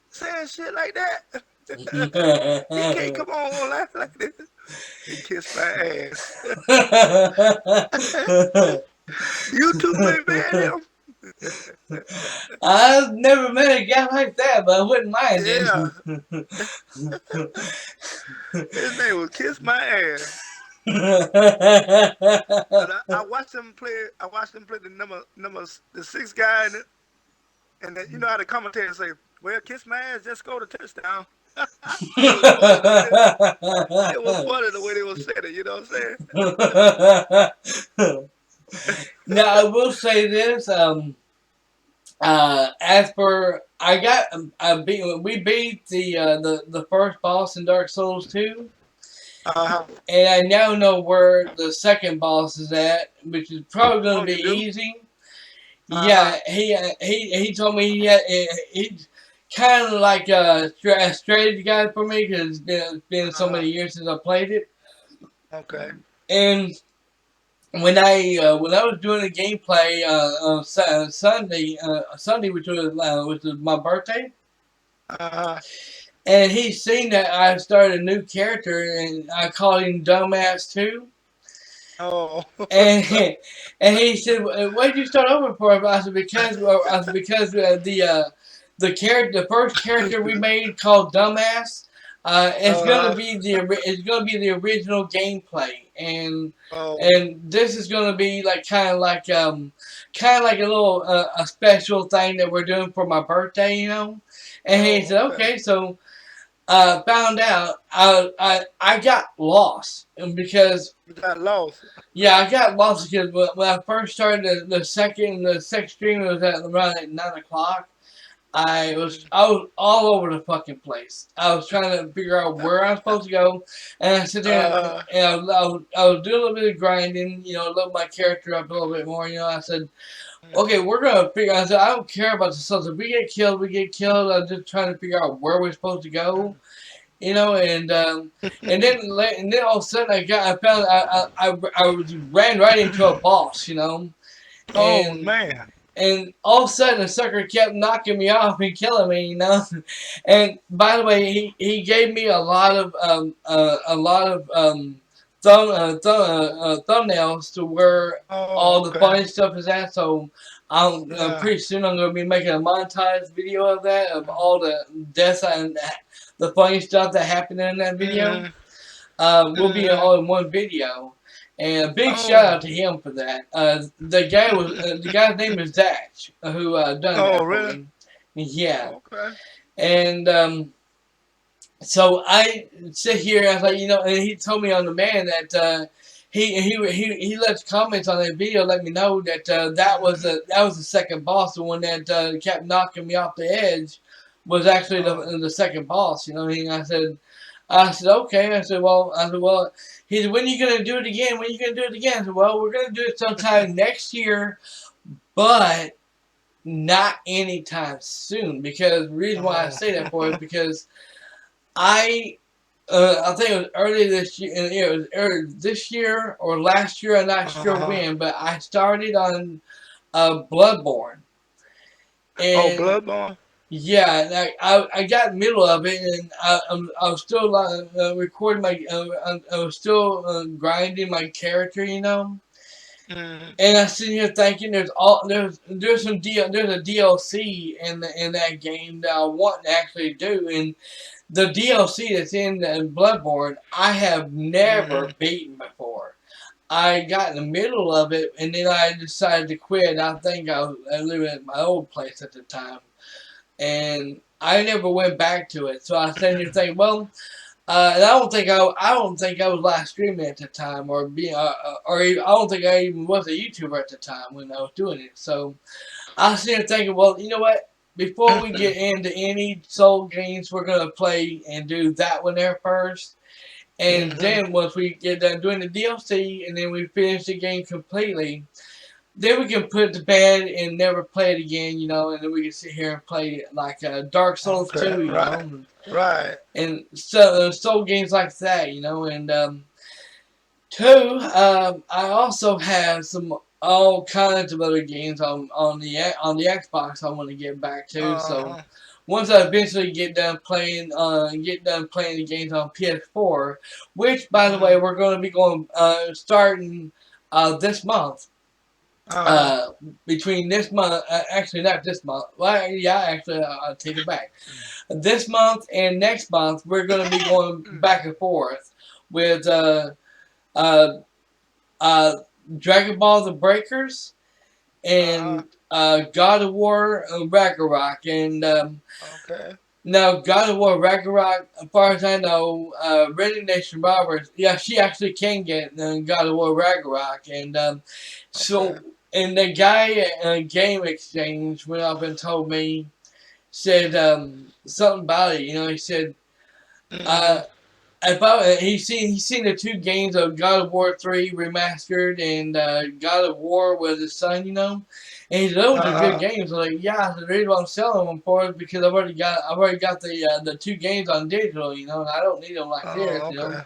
saying shit like that. He can't come on live like this. He kissed my ass. You too may ban him. I've never met a guy like that, but I wouldn't mind Yeah. it. His name was Kiss My Ass. But I watched him play. I watched him play the 6 guy, and then, you know how the commentators say, "Well, Kiss My Ass, just scored a touchdown." It was funny the way they was saying it. You know what I'm saying? Now I will say this. As for we beat the first boss in Dark Souls 2. And I now know where the second boss is at, which is probably going to be easy. Yeah, he told me he's kind of like a strategy guy for me because it's been so many years since I played it. Okay. And when I was doing the gameplay on Sunday, which was my birthday. And he seen that I started a new character, and I called him Dumbass 2. Oh. and he said, "Why did you start over for?" I said, "Because the first character we made called Dumbass, it's gonna be the original gameplay, and this is gonna be like kind of like a little a special thing that we're doing for my birthday, you know." And he said, "Okay, so." Found out I got lost because you got lost. Yeah, I got lost because when I first started the second stream, it was around at 9 o'clock. I was all over the fucking place. I was trying to figure out where I was supposed to go, and I sit there and I was doing a little bit of grinding, you know, load my character up a little bit more. You know, I said, okay, we're gonna figure. I said, I don't care about the stuff. If we get killed, we get killed. I'm just trying to figure out where we're supposed to go, you know. And then all of a sudden I ran right into a boss, you know. Oh man. And all of a sudden, the sucker kept knocking me off and killing me, you know. And by the way, he gave me a lot of thumbnails to where all the funny stuff is at. So pretty soon I'm going to be making a montage video of that, of all the deaths and the funny stuff that happened in that video. Will be all in one video. And a big shout out to him for that. The guy's name is Zach, who done that for me. Yeah. Okay. And so I sit here and I was like, you know, and he told me on the man that he left comments on that video, let me know that that was the second boss, the one that kept knocking me off the edge, was actually the second boss. You know, and I said okay. I said, well. He said, when are you going to do it again? When are you going to do it again? I said, well, we're going to do it sometime next year, but not anytime soon. Because the reason why I say that for is because I think it was early this year. It was early this year or last year. I'm not sure when, but I started on Bloodborne. And Bloodborne. Yeah, and I got in the middle of it, and I was still recording my I was still grinding my character, you know. And I'm sitting here thinking there's a DLC in that game that I want to actually do, and the DLC that's in Bloodborne I have never beaten before. I got in the middle of it, and then I decided to quit. I think I was living at my old place at the time. And I never went back to it, so I said to think, well, and I don't think I was live streaming at the time, or I don't think I even was a YouTuber at the time when I was doing it. So I was sitting there thinking, well, you know what? Before we get into any Soul games, we're gonna play and do that one there first, and then once we get done doing the DLC, and then we finish the game completely, then we can put it to bed and never play it again, you know, and then we can sit here and play like Dark Souls Okay. 2, you Right. know, Right. and so soul games like that, you know, and two, I also have some all kinds of other games on the Xbox I want to get back to. So Uh-huh. once I eventually get done playing the games on PS4, which by the way Mhm. we're going to be going starting this month. Uh-huh. Uh, Between this month, actually not this month. Well, yeah, actually I'll take it back. This month and next month we're going to be going back and forth with uh, uh, Dragon Ball The Breakers Uh-huh. and God of War Ragnarok. And Okay. now God of War Ragnarok, as far as I know, Ready Nation Roberts, yeah, she actually can get God of War Ragnarok. And Okay. so, and the guy at Game Exchange went up and told me, said something about it. You know, he said, Mhm. uh, about he's seen the two games of God of War 3 remastered and God of War with his son, you know, and he said those are good Uh-huh. games. I'm like, yeah, the reason why I'm selling them for is because I've already got the two games on digital, you know, and I don't need them like this, Oh, you know. okay.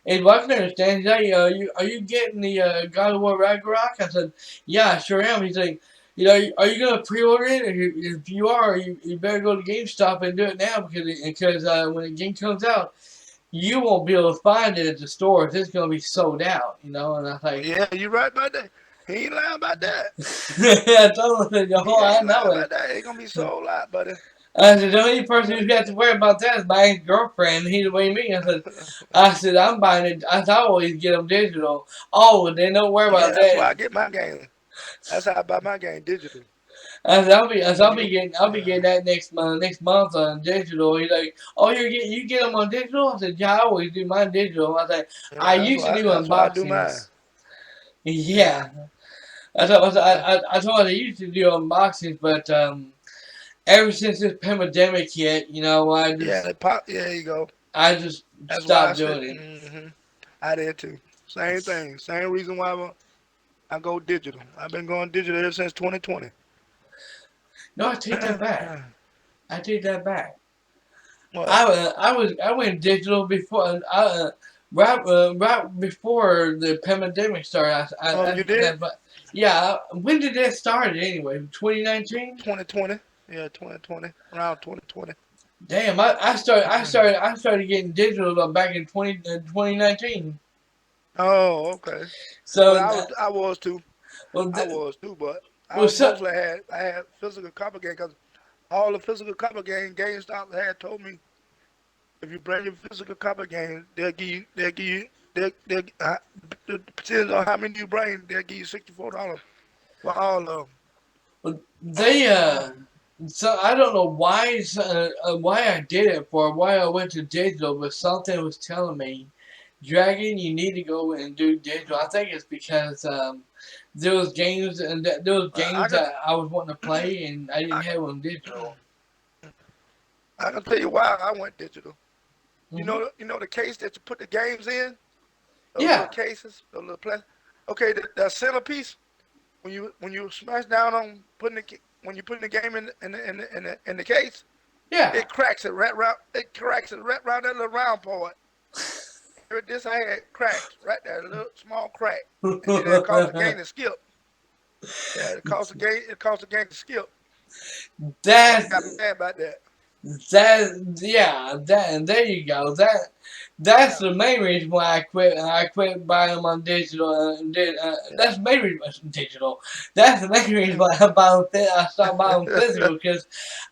And what I can understand, he's like, are you getting the God of War Ragnarok? I said, yeah, I sure am. He's like, you know, are you gonna pre-order it? If you are, you better go to GameStop and do it now because when the game comes out, you won't be able to find it at the stores. It's gonna be sold out, you know. And I was like, Yeah, you right about that. He ain't lying about that. I told him, He oh, I ain't lying know it. about that. He gonna be sold out, buddy. I said, the only person Yeah. who's got to worry about that is my ex-girlfriend. He the way me. I said, I'm buying it. I always get them digital. Oh, then don't worry Yeah, about that's why that. I get my game. That's how I buy my game digital. I said, When I'll be you, getting, I'll be getting that next month on digital. He's like, oh, you get them on digital? I said, yeah, I always do mine digital. I said, I yeah, used to do that's why I do mine. unboxings. Yeah. Yeah. I told him I used to do unboxings, but ever since this pandemic hit, you know, Yeah, they pop. Yeah, there you go. I just That's why I stopped said. doing it. I did too. Same thing. Same reason why I go digital. I've been going digital ever since 2020. No, I take that back. I take that back. What? I went digital before right before the pandemic started. Oh, you did? Yeah. When did that start anyway? 2019. 2020. Yeah, 2020. Around 2020. Damn, I started getting digital back in 2019. Oh, okay. Well, So I was too. well, I was too, but well, I so, mostly I had physical copy game because all the physical copy game GameStop had told me if you bring your physical copy game, they'll depends on how many you bring, they'll give you $64 for all of well, they so I don't know why I did it for why I went to digital, but something was telling me, Dragon, you need to go and do digital. I think it's because there was games there was them. I games can that I was wanting to play and I didn't I, have them digital. I can tell you why I went digital. Hmm. You know the case that you put the games in, those little Yeah, cases, those little plastic. Okay, the centerpiece when you smash down on when you putting the game in the case, yeah. it cracks it right round. It cracks it right round that little round part. This I had cracks right there, a little small crack, and then it caused the game to skip. Yeah, it caused the game. It caused the game to skip. So I That's got mad about that. and there you go. That's Yeah. the main reason why I quit buying them on digital. That's the main reason digital. That's the main reason why I stopped buying physical because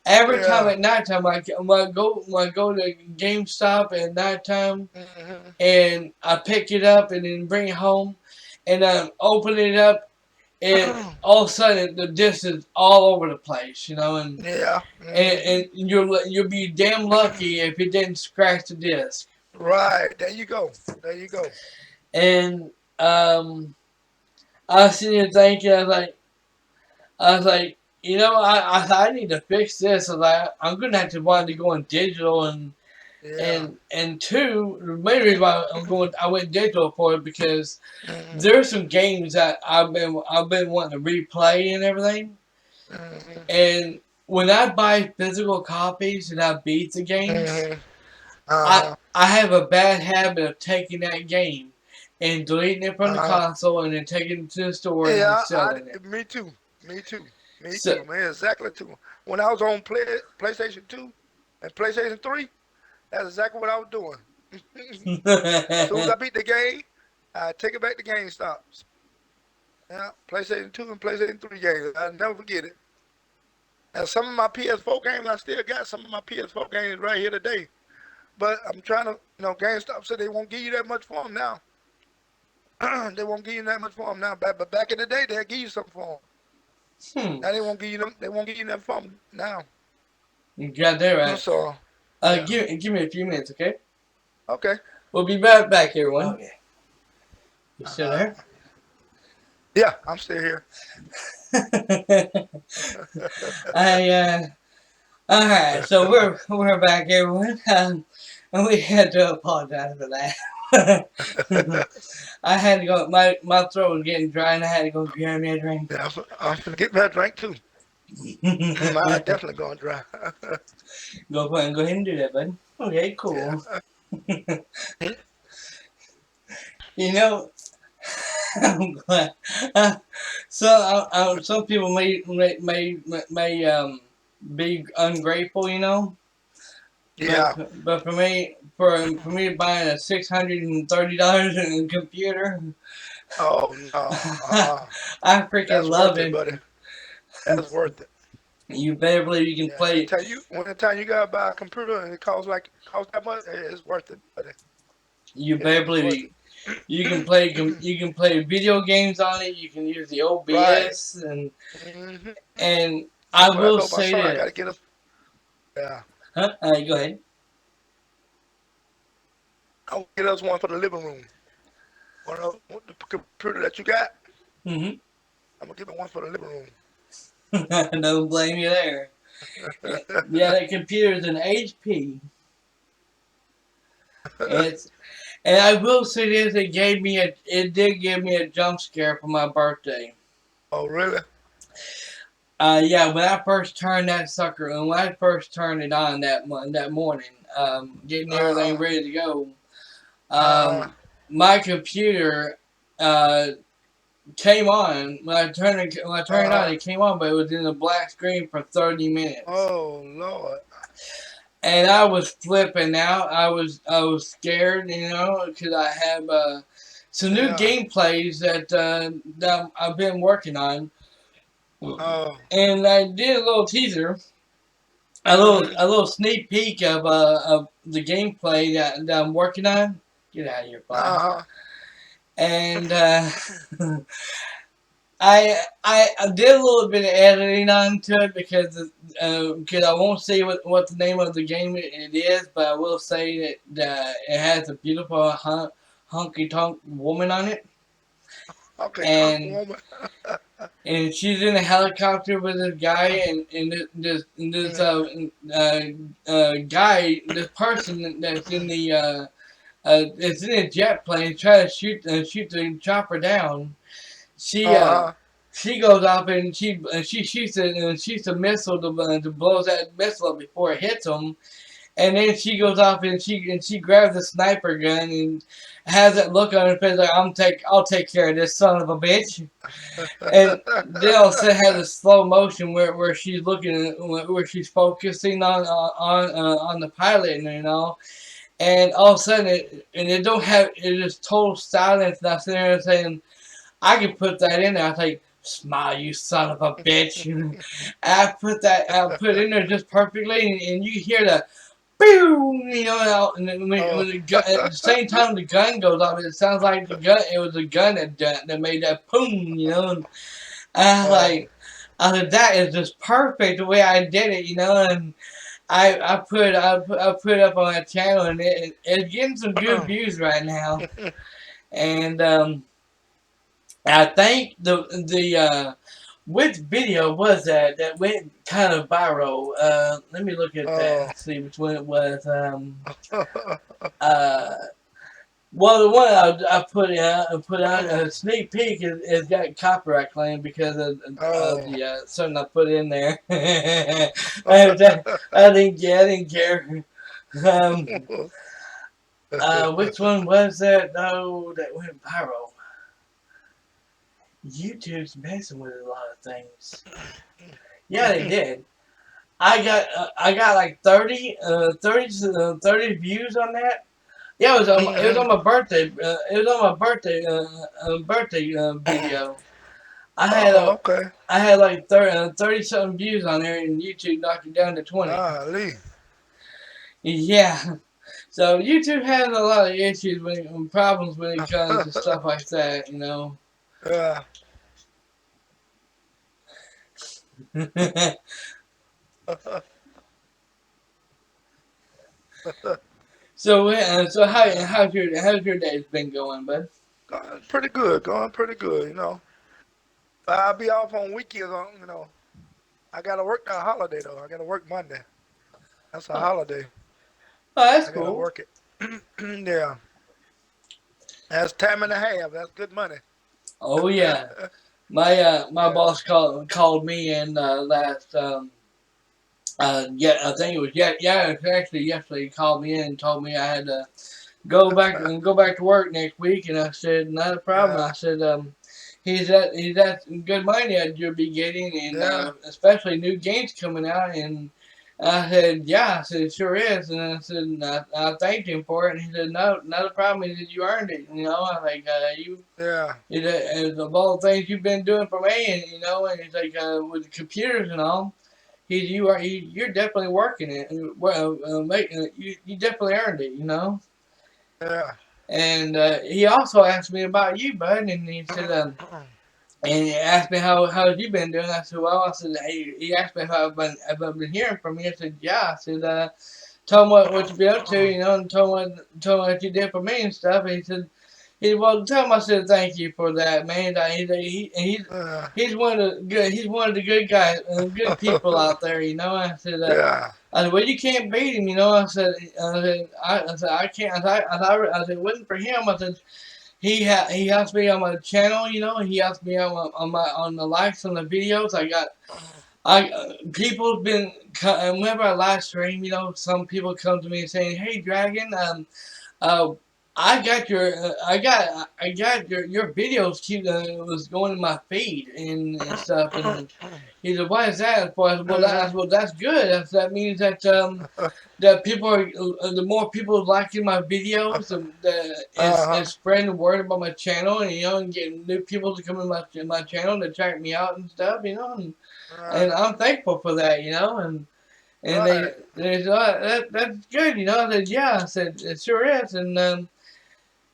every time Yeah. at nighttime when I go to GameStop at nighttime Hmm. and I pick it up and then bring it home and open it up and all of a sudden the disc is all over the place, you know, and Yeah. and you'll be damn lucky if it didn't scratch the disc. Right. There you go. There you go. And I was sitting here thinking, I was like, you know, I need to fix this. I was like, I'm gonna have to want to go in digital Yeah. And two, the main reason why I went digital for it because Mhm. there's some games that I've been wanting to replay and everything. Mhm. And when I buy physical copies and I beat the games, Mhm. Uh-huh. I have a bad habit of taking that game and deleting it from the Uh-huh. console and then taking it to the store and Yeah, selling it. me too. Me too. Me So too, man. Exactly too. When I was on PlayStation 2 and PlayStation 3, that's exactly what I was doing. As soon as I beat the game, I take it back to GameStop. Yeah, PlayStation 2 and PlayStation 3 games. I'll never forget it. And some of my PS4 games, I still got some of my PS4 games right here today. But I'm trying to, GameStop said they won't give you that much for them now. They won't give you that much for them now. But back in the day, they'll give you something for them. hmm, Now they won't give you them. They won't give you that for them now. you got that right. So, yeah. Give me a few minutes, okay? Okay. We'll be right back, everyone. Okay. You still Uh-huh. there? Yeah, I'm still here. Alright, so we're back, everyone. And we had to apologize for that. I had to go. My throat was getting dry, and I had to go grab me a drink. Yeah, I'm gonna get me a drink too. Mine definitely going dry. Go ahead and do that, bud. Okay, cool. Yeah. You know, I'm glad. Some people may be ungrateful, you know. Yeah. But for me buying a $630 computer, Oh no. I freaking That's love worth it, it. buddy. That's worth it. You better believe you can Yeah. When the play. time you gotta buy a computer and it costs that much, it's worth it, buddy. You It better is believe worth you. it. You can play. You can play video games on it. You can use the Right. OBS Hmm. and I That's what I will told my say son. I that. gotta get him. Yeah. Huh? Go ahead. I'll get us one for the living room. The computer that you got, Mm-hmm. I'm gonna give him one for the living room. Don't blame you there. Yeah, that computer is an HP. It's and I will say this: it did give me a jump scare for my birthday. Oh, really? Yeah, when I first turned that sucker, and when I first turned it on that morning, getting everything Uh-huh. ready to go, Uh-huh. my computer uh, came on. When I turned it on, Uh-huh. it came on, but it was in a black screen for 30 minutes. Oh, Lord. And I was flipping out. I was scared, you know, because I have some new Yeah. gameplays that I've been working on, Oh. and I did a little teaser, Mm-hmm. a little sneak peek of the gameplay that I'm working on. Get out of here, bud. Uh-huh. And I did a little bit of editing onto it because I won't say what the name of the game it is, but I will say that it has a beautiful honky tonk woman on it, Okay, Tonk and woman. she's in a helicopter with this guy, and this guy, this person that's in the it's in a jet plane trying to shoot the chopper down. She Uh-huh. she goes off and she shoots a missile to blows that missile up before it hits him, and then she goes off and she grabs a sniper gun and has that look on her face like I'll take care of this son of a bitch, and then also has a slow motion where she's looking where she's focusing on the pilot, and you know. And all of a sudden, it don't have it is total silence. And I'm sitting there saying, I could put that in there. I was like, smile, you son of a bitch. I put it in there just perfectly, and you hear the boom, you know, and then Oh. when at the same time the gun goes off, it sounds like it was a gun that made that boom, you know. And Oh. I was like, that is just perfect the way I did it, you know. And I put it up on my channel, and it's getting some good views right now. And I think Which video was that went kind of viral? Let me look at that Oh. and see which one it was. Uh, well, the one I put out a sneak peek is got copyright claim because of Oh. the something I put in there. I didn't care. Which one was that? No, that went viral. YouTube's messing with a lot of things. Yeah, they did. I got like 30 views on that. Yeah, it was on my birthday. It was on my birthday video. I had Oh, a okay. I had like 30 something views on there, and YouTube knocked it down to 20. Golly. Yeah, so YouTube has a lot of issues problems when it comes to stuff like that, you know. Yeah. So how's your day's been going, bud? Going pretty good. Going pretty good, you know. I'll be off on weekends, you know. I gotta work that holiday though. I gotta work Monday. That's a Oh, holiday. that's I gotta cool. work it. Yeah. That's time and a half. That's good money. Oh yeah, my Yeah. boss called me in last yeah, I think it was actually yesterday. He called me in and told me I had to go back to work next week, and I said not a problem. Yeah. I said he's at good money that you'll be getting, and Yeah. especially new games coming out. And I said yeah, I said it sure is, and I said and I thanked him for it, and he said no, not a problem. He said you earned it, you know. I like you. Yeah. Of all the things you've been doing for me, and you know, and he's like with the computers and all. You're definitely working it. Well, you definitely earned it, you know. Yeah. And he also asked me about you, bud, and he said, and he asked me how you been doing. I said, well, I said, hey, he asked me how have I been hearing from you. I said, yeah. I said, told him what you been up to, you know, and told him what you did for me and stuff. And he said. Well, tell him I said thank you for that, man. He's one of the good. He's one of the good guys, good people out there. You know. Yeah. I said, well, you can't beat him. You know. I said, I can't. I said, it wasn't for him. I said, he helps me on my channel. You know. He helps me on the likes on the videos. People's been whenever I live stream. You know, some people come to me and saying, hey, Dragon. Uh, I got your videos keep was going in my feed and stuff, and he said, why is that for? I said, well, that's good. That means that people are the more people liking my videos, Uh-huh. it's spreading the word about my channel, and you know, and getting new people to come in my channel to check me out and stuff, you know, and Right. I'm thankful for that, you know, and Right. they said, oh, that's good, you know. I said, yeah. I said, it sure is, and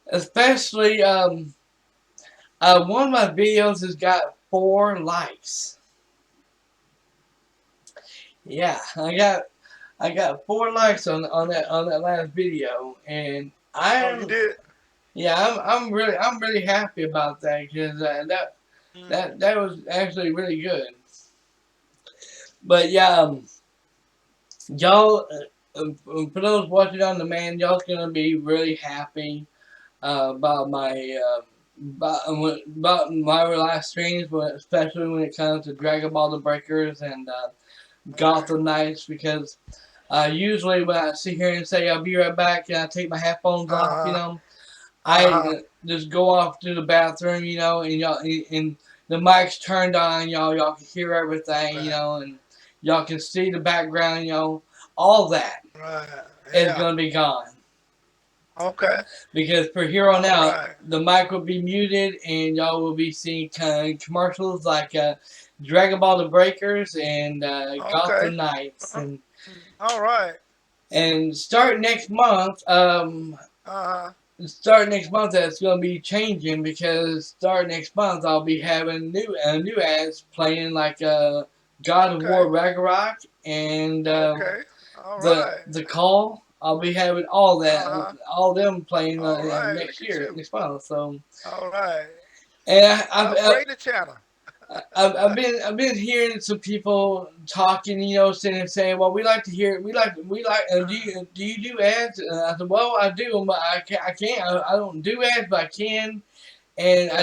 especially one of my videos has got 4 likes. Yeah, I got 4 likes on that last video, and Oh, you I'm did? yeah I'm really happy about that because Mm. that was actually really good. But yeah, y'all for those watching on demand, y'all's gonna be really happy about my about my live streams, especially when it comes to Dragon Ball The Breakers and Right. Gotham Knights, because usually when I sit here and say I'll be right back and I take my headphones off, you Uh-huh. know, I Uh-huh. just go off to the bathroom, you know, and the mic's turned on, y'all can hear everything, you Right. know, and y'all can see the background, you know, all that Right. is Yeah. gonna be gone. Okay. Because for here on All out, right. the mic will be muted and y'all will be seeing kind of commercials like Dragon Ball The Breakers and Okay. Gotham Knights. All right. And start next month, Uh-huh. that's going to be changing because start next month I'll be having new ads playing like God of Okay. War Ragnarok and Okay. All right. the call. I'll be having all that, Uh-huh. all them playing All right. next Look at year, you. next month. So, All right. and Upgrade the channel. I've been hearing some people talking, sitting and saying, well, do you do ads? And I said, well, I do, but I can't. I don't do ads, but I can, and Yeah.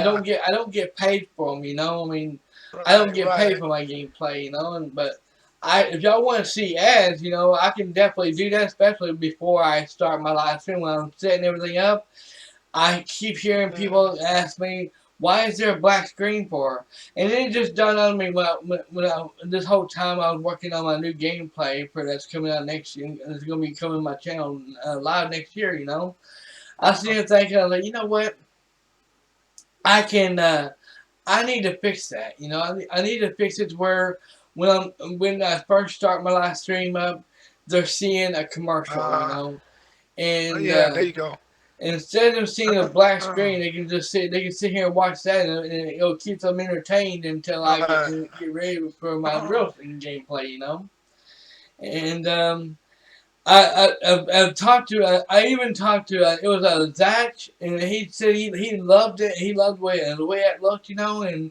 I don't get paid for them. I mean, I don't Right. get paid Right. for my gameplay. But if y'all want to see ads, I can definitely do that, especially before I start my live stream when I'm setting everything up. I keep hearing Mm. people ask me, why is there a black screen for? And it just dawned on me this whole time I was working on my new gameplay for that's coming out next year. It's going to be coming to my channel live next year, I was sitting there thinking, I was like, you know what? I can, I need to fix that. I need to fix it to where when I first start my live stream up, they're seeing a commercial, Uh, and yeah. There you go. instead of seeing a black Uh, screen, they can sit here and watch that, and it'll keep them entertained until I uh, get ready for my uh, real gameplay. And I've talked to I even talked to it was Zach, and he said he loved it. He loved the way it looked, and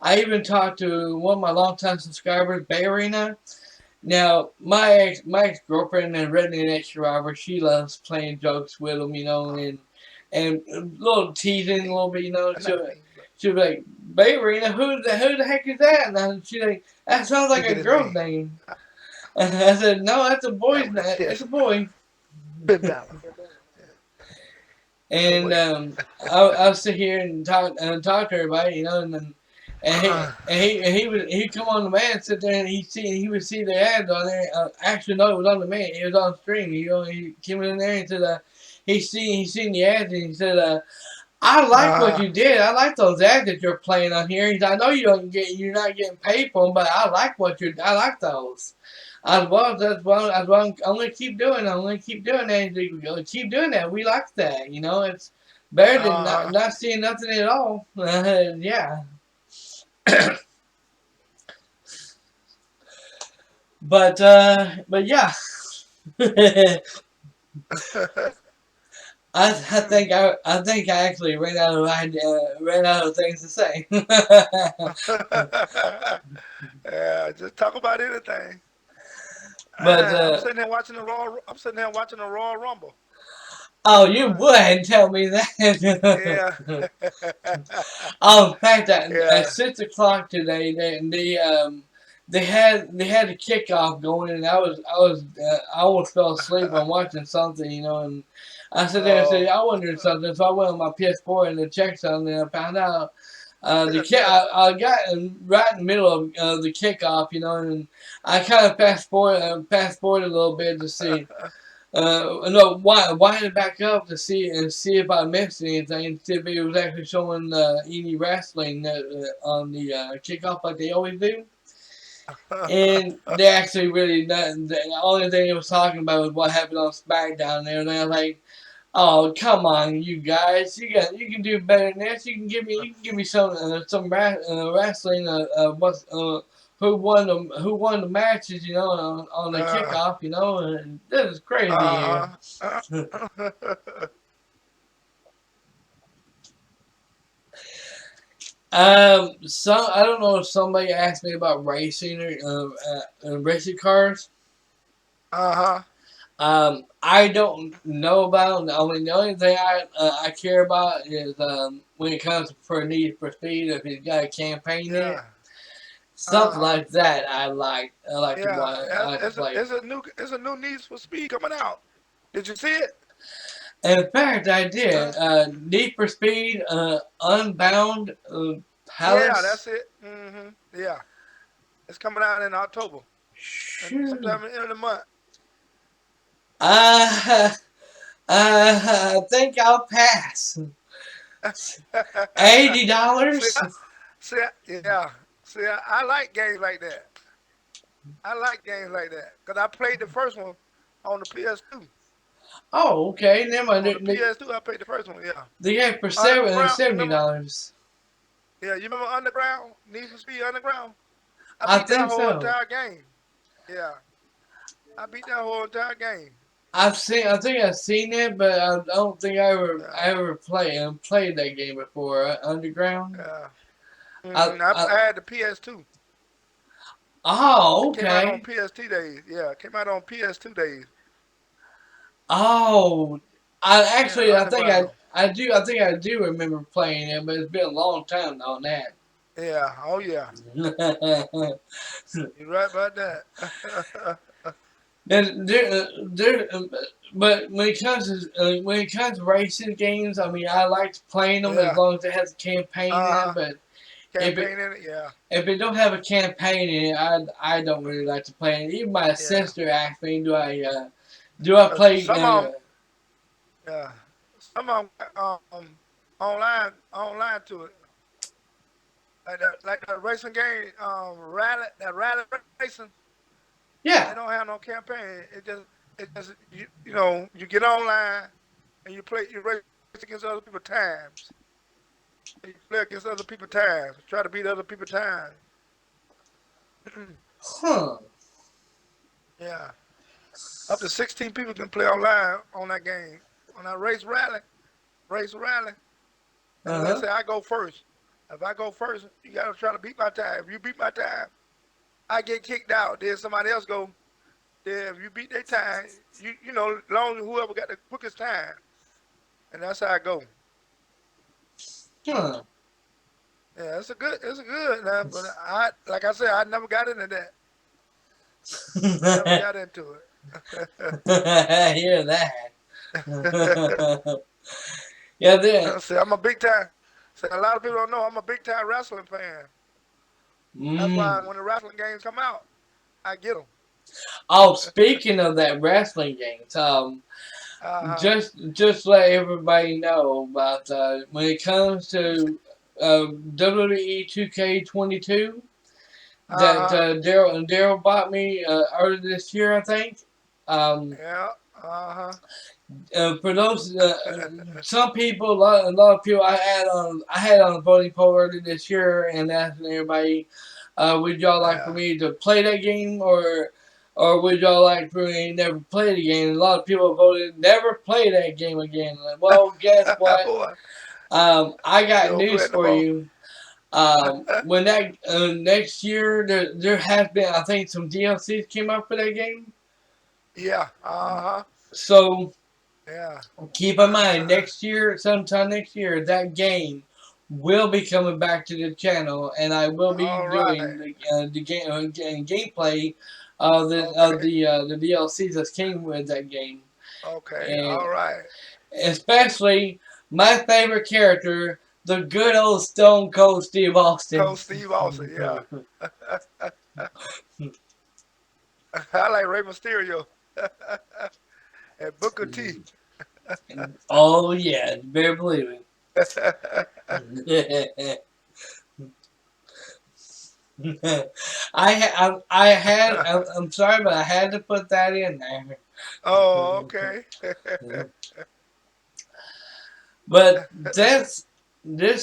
I even talked to one of my longtime subscribers, Bayarina. Now, my ex girlfriend and Redneck Next Survivor, she loves playing jokes with him, and a little teasing a little bit, nothing. she'll be like, Bayrina, who the heck is that? And she's like, that sounds Let me like get a his girl's name. name. And I said, no, that's a boy's That with name. a It's a chest. boy. Ben Bella. No And way. I'll sit here and talk to everybody, and then Uh, he come on the man, sit there, and he would see the ads on there. Actually, no, it was on the man. It was on stream. He came in there and said, he seen the ads, and he said, I like what uh, you did. I like those ads that you're playing on here. He said, I know you're not getting paid for them, but I like those. I'm gonna keep doing. I'm gonna keep doing that. He's like, keep doing that. We like that. It's better than uh, not seeing nothing at all. Yeah, but yeah. I think I actually ran out of things to say. yeah, just talk about anything. But I'm sitting here watching the Raw. I'm sitting here watching the Raw Rumble. oh, you Uh, would tell me that. yeah. Oh, in fact, at yeah. 6 o'clock today, they had a kickoff going, and I almost fell asleep on watching something, and I sat there and said, Oh. I wondered something, so I went on my PS4 and to check something, and I found out I got right in the middle of the kickoff, and I kind of fast forward a little bit to see. No, wind it back up to see if I missed anything, see if it was actually showing any wrestling on the kickoff like they always do. And they actually really the only thing it was talking about was what happened on SmackDown and everything. I was like, oh come on, you guys, you can do better than this. You can give me some wrestling. Who won the matches? On the uh, kickoff. And this is crazy here. uh, Some I don't know if somebody asked me about racing or racing cars. uh-huh. I don't know about them. I mean, the only thing I care about is when it comes for Need for Speed, if it's got a campaign in it, Yeah. something Uh-huh. like that. I like. I like to Yeah. watch. I like to play. It's a new Need for Speed coming out. Did you see it? In fact, I did. Huh? Need for Speed, Unbound, Yeah, Palace. that's it. Yeah. It's coming out in October. And Shoot. sometime in the end of the month. Uh, I think I'll pass. see, $80. yeah. See, I like games like that. I like games like that. Because I played the first one on the PS2. Oh, okay. Never mind. On the PS2, I played the first one, yeah. They got it for Underground, you remember? $70. Yeah, you remember Underground? Need for Speed Underground? I I beat that think whole so. entire game. Yeah, I beat that whole entire game. I think I've seen it, but I don't think I Yeah, ever played that game before. Underground. yeah. I had the PS2. Oh, It came out on okay. PS2 days. Yeah, it came out on PS2 days. Oh, I Yeah, actually, underground. I think I do remember playing it, but it's been a long time on that. Yeah. Oh yeah. You're right about that. there, but when it comes to racing games, I mean, I like playing them as yeah. long as it has a campaign in it. Uh huh. But if it Campaign in it. Yeah. if it don't have a campaign in it, I don't really like to play it. Even my Yeah. sister asked me, do I play? Some of them. Yeah. Some of them online to it. Like that racing game, rally racing. They Yeah. don't have no campaign. It just you get online and you race against other people's times. You play against other people's times. Try to beat other people's times. Huh. Yeah. Up to 16 people can play online on that game. On that race rally. And Uh let's huh. say I go first. If I go first, you gotta try to beat my time. If you beat my time, I get kicked out. Then somebody else go. Then if you beat their time, long as whoever got the quickest time, and that's how I go. Huh. Yeah, it's a good now, but like I said, I never got into that. Never got into it. I hear that. Yeah, there. See, I'm a big time. See, a lot of people don't know I'm a big time wrestling fan. That's why Mm. when the wrestling games come out, I get them. Oh, speaking of that wrestling games, Uh huh. just let everybody know about when it comes to WWE 2K22 that Uh huh. Daryl bought me earlier this year, I think. Um, Yeah. Uh for those huh. some people, a lot of people I had on the voting poll earlier this year and asking everybody, would y'all like for yeah. me to play that game or would y'all like for me to never play the game? And a lot of people voted never play that game again. Like, well, guess what? Boy, I you got don't play news it no for more. you. When that next year there has been I think some DLCs came up for that game. Yeah. Uh huh. So Yeah. keep in mind, next year, sometime next year, that game will be coming back to the channel, and I will be All right. doing the game gameplay Okay. the DLCs that came with that game, Okay. and All right. especially my favorite character, the good old Stone Cold Steve Austin. Coach Steve Austin. Yeah. I like Rey Mysterio and Booker T. Oh yeah, you better believe it. I'm sorry, but I had to put that in there. Oh, okay. But this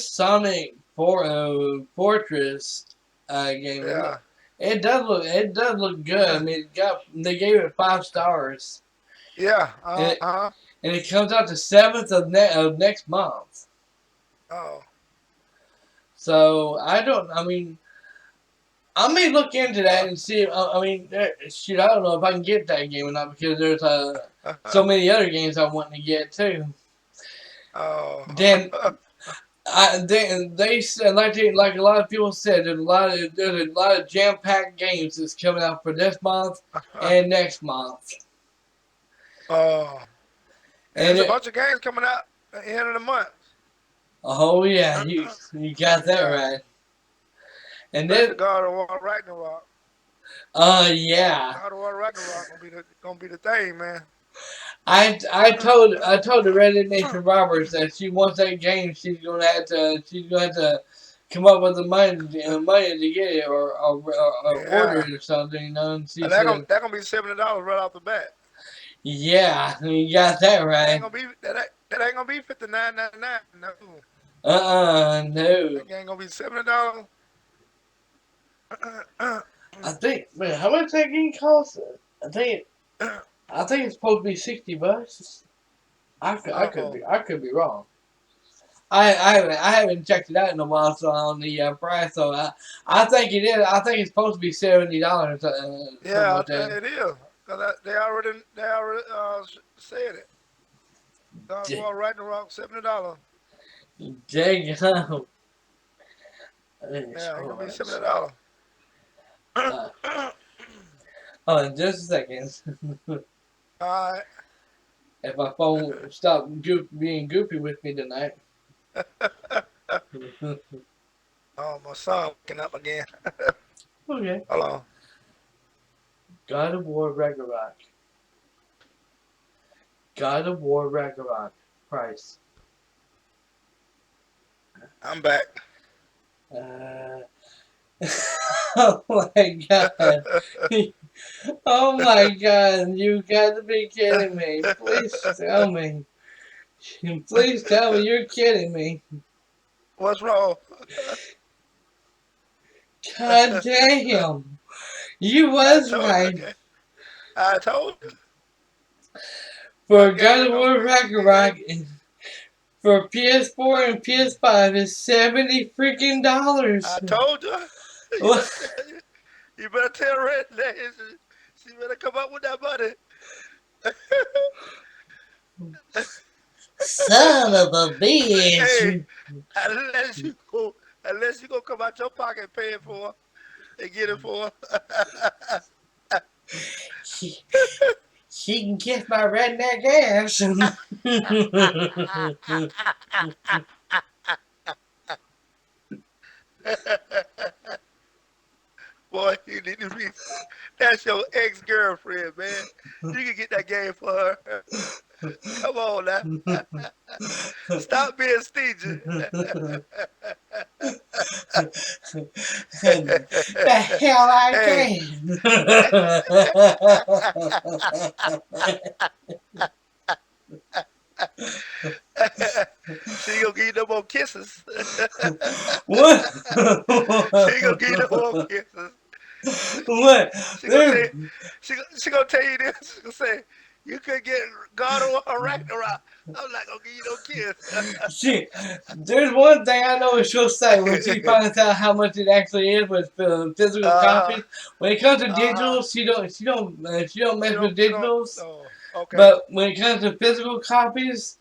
Sonic Fortress game. Yeah. It does look good. I mean, they gave it 5 stars, Yeah. and Uh-huh. it comes out the 7th of next month. Oh. So I don't. I mean, I may look into that and see. I mean, shoot, I don't know if I can get that game or not because there's so many other games I want to get too. Oh. Then they said like a lot of people said there's a lot of jam packed games that's coming out for this month and next month. Oh. And And there's a bunch of games coming out at the end of the month. oh yeah, you got that Yeah. right. And Especially then God of War Ragnarok. yeah, God of War Ragnarok gonna be the thing, man. I told the Red Dead Nation Roberts that she wants that game. She's gonna have to come up with the money to get it or order Yeah. it or something. You know, and she And said, that gonna be $70 right off the bat. yeah, you got that That ain't right. gonna be that ain't gonna be $59.99. No. No. That game gonna be $70. I think, man, how much that game cost? I think it's supposed to be $60. I could Oh. be wrong. I haven't checked it out in a while, so on the price. So I think it is. I think it's supposed to be $70, something Yeah, like that. it is. Cause they already said it. Well, right and wrong, $70. Dang. Yeah, it's gonna be Hold $70. on. Hold on just a second. All right. If my phone stopped being goofy with me tonight. Oh, my son waking up again. Okay. Hold on. God of War Ragnarok. God of War Ragnarok. Price. I'm back. Uh, oh my god. Oh my god. You gotta be kidding me. Please tell me. Please tell me you're kidding me. What's wrong? God damn. You I was told you. right. Okay. I told you. I For gave God you of no War free. I gave. Ragnarok for PS4 and PS5 is 70 freaking I dollars. told you. What? You better tell Red. She better come up with that money. Son of a Hey, bitch. unless you go come out your pocket and pay it for and get it for. She, she can kiss my redneck ass. Boy, you need to be. That's your ex-girlfriend, man. You can get that game for her. Come on now. Stop being stingy. The hell I Hey. can. She ain't gonna give you no more kisses. What? She ain't gonna give you no more kisses. What? She gonna tell There, you, she gonna tell you this. She gonna say, you could get God of War Ragnarok. I'm not gonna give you no kiss. there's one thing I know she'll say when she finds out how much it actually is with physical uh-huh. copies. When it comes to Uh-huh. digitals, she don't mess with You don't, digitals. oh, okay. But when it comes to physical copies,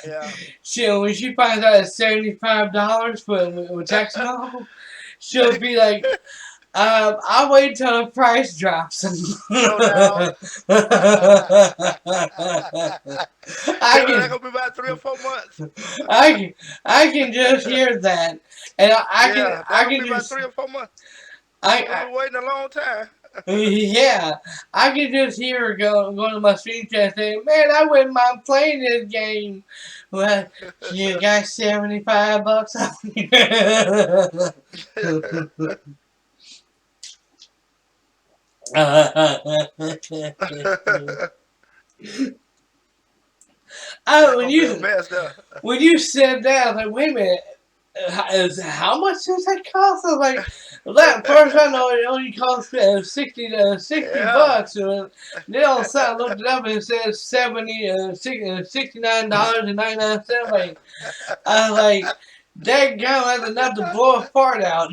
Yeah. when she finds out it's $75 for with tax and all, she'll be like, I'll wait till the price drops. No doubt. I Tell her that can, gonna be about 3 or 4 months. I can just hear that, and Yeah, that I gonna can be about just, 3 or 4 months. She gonna I, be waiting a long time. yeah, I can just hear her going to my stream chat saying, "Man, I wouldn't mind playing this game." Well, you got $75 off. That's When gonna be a mess there. you said that, I was like, wait a minute. How much does that cost? I was like, that first I know it only costs 60 Yeah. bucks. And then all of a sudden I looked it up and it says $69.99. Like, I was like, that gum that's enough to blow a fart out.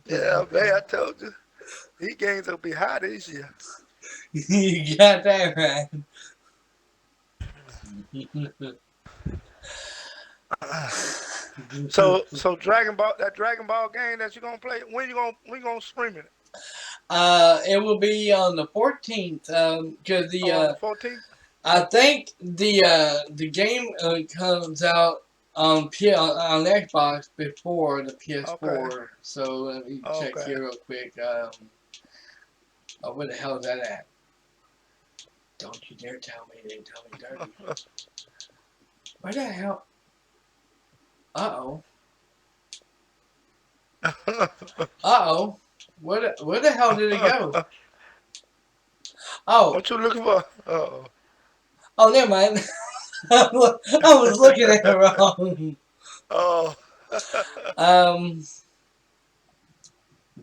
Yeah, man, I told you. These games will be hot this year. You got that right. So Dragon Ball game that you gonna play, when you gonna stream it? It will be on the 14th. Cause Oh, on the 14th? I think the game comes out on Xbox before the Okay. PS4. So let me check Okay. here real quick. Where the hell is that at? Don't you dare tell me they tell me dirty. Where the hell? Uh oh. Where the hell did it go? Oh, What you looking for? Uh-oh. oh, never mind. I was looking at it wrong. Oh. Um,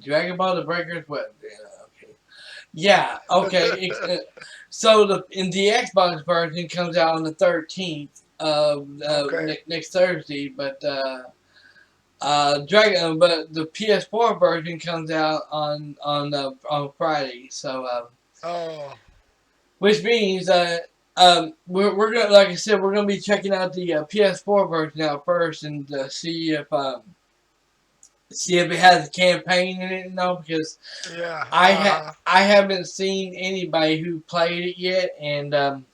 Dragon Ball: The Breakers. What? Yeah, okay. Yeah. Okay. So the Xbox version comes out on the 13th of Okay. next Thursday, but but the PS4 version comes out on Friday. So Oh, which means we're gonna, like I said, we're gonna be checking out the PS4 version out first and see if it has a campaign in it, because yeah. I haven't seen anybody who played it yet Mhm.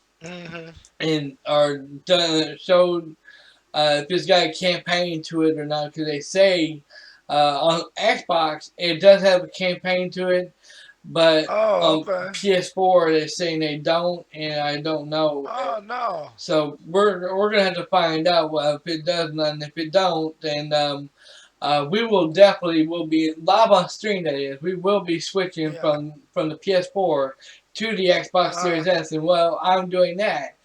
and or done showed if it's got a campaign to it or not, because they say on Xbox it does have a campaign to it, but Oh, on okay. PS4 they're saying they don't, and I don't know. Oh no. So we're gonna have to find out if it does not, and if it don't, then we will be live on stream. That is, we will be switching Yeah. from the PS4 to the Xbox Uh, Series S, and while I'm doing that,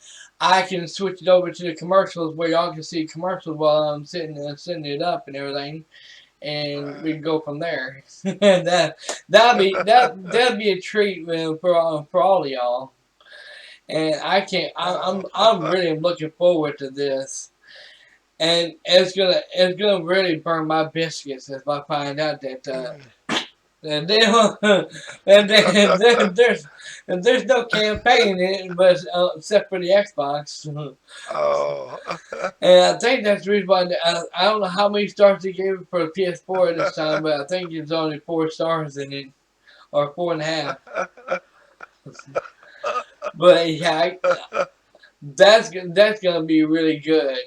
I can switch it over to the commercials where y'all can see commercials while I'm setting it up and everything, and we right. can go from there. That'll be a treat for all of y'all. And I can't. Oh. I'm really looking forward to this, and it's gonna really burn my biscuits if I find out that Mm. and then there's no campaign in it, but except for the Xbox. Oh. And I think that's the reason why I don't know how many stars they gave it for the PS4 this time, but I think it's only 4 stars in it, or 4.5. But yeah, that's gonna be really good.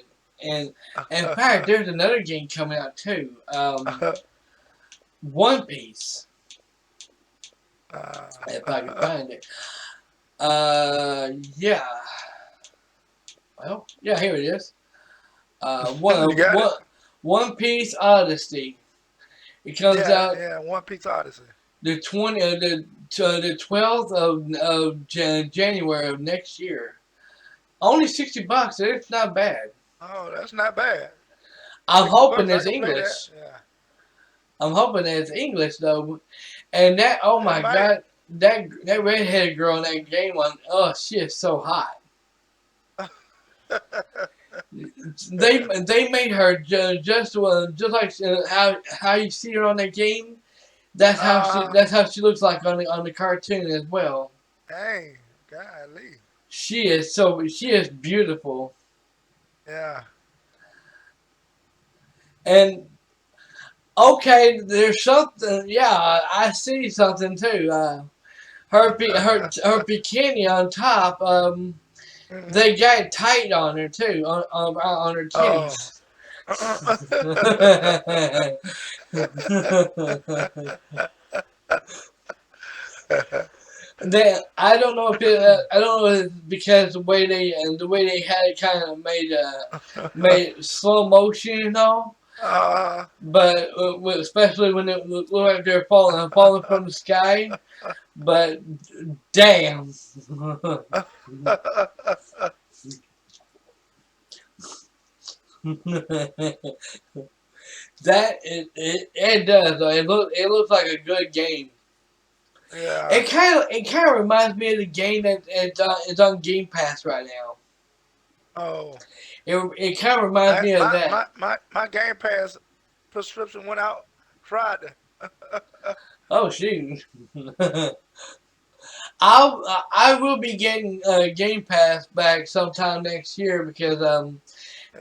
And in fact, there's another game coming out too. One Piece, if I can find it. Yeah. Well, yeah, here it is. You got it? One Piece Odyssey. It comes Yeah, out yeah. One Piece Odyssey. the 12th of January of next year. Only $60. It's not bad. Oh, that's not bad. I'm 60 bucks, hoping I it's can play that. English. Yeah. I'm hoping that it's English though. And that, oh It my might. God, that redheaded girl in that game one, oh, she is so hot. They made her just like how you see her on that game. uh, That's how she looks like on the cartoon as well. dang. Golly. She is beautiful. Yeah. And okay, there's something. Yeah, I see something too. Her bikini on top. Mhm. They got tight on her too, on her Oh. titties. I don't know if I don't know if it's because the way they had it kind of made slow motion, but especially when it looked like they're falling from the sky. But damn. It does though. It looks like a good game. Yeah. It kind of reminds me of the game that it's on Game Pass right now. Oh. It kind of reminds me of that. My Game Pass prescription went out Friday. Oh shoot. I will be getting Game Pass back sometime next year because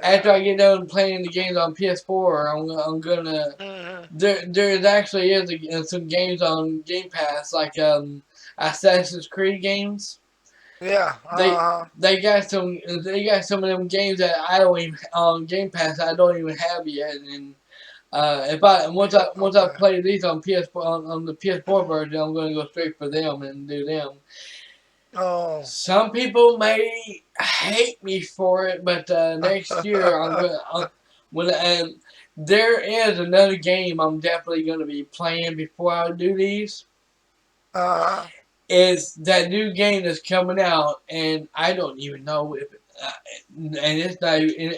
after Yeah. I get done playing the games on PS4, I'm gonna Hmm. there actually is some games on Game Pass like Assassin's Creed games. Yeah. They they got some of them games that I don't even on Game Pass I don't even have yet, and if I once I Okay. play these on PS4 on the PS4 version, I'm gonna go straight for them and do them. Oh. Some people may hate me for it, but next year when there is another game I'm definitely gonna be playing before I do these. uh, Is that new game that's coming out, and I don't even know if, and it's not even.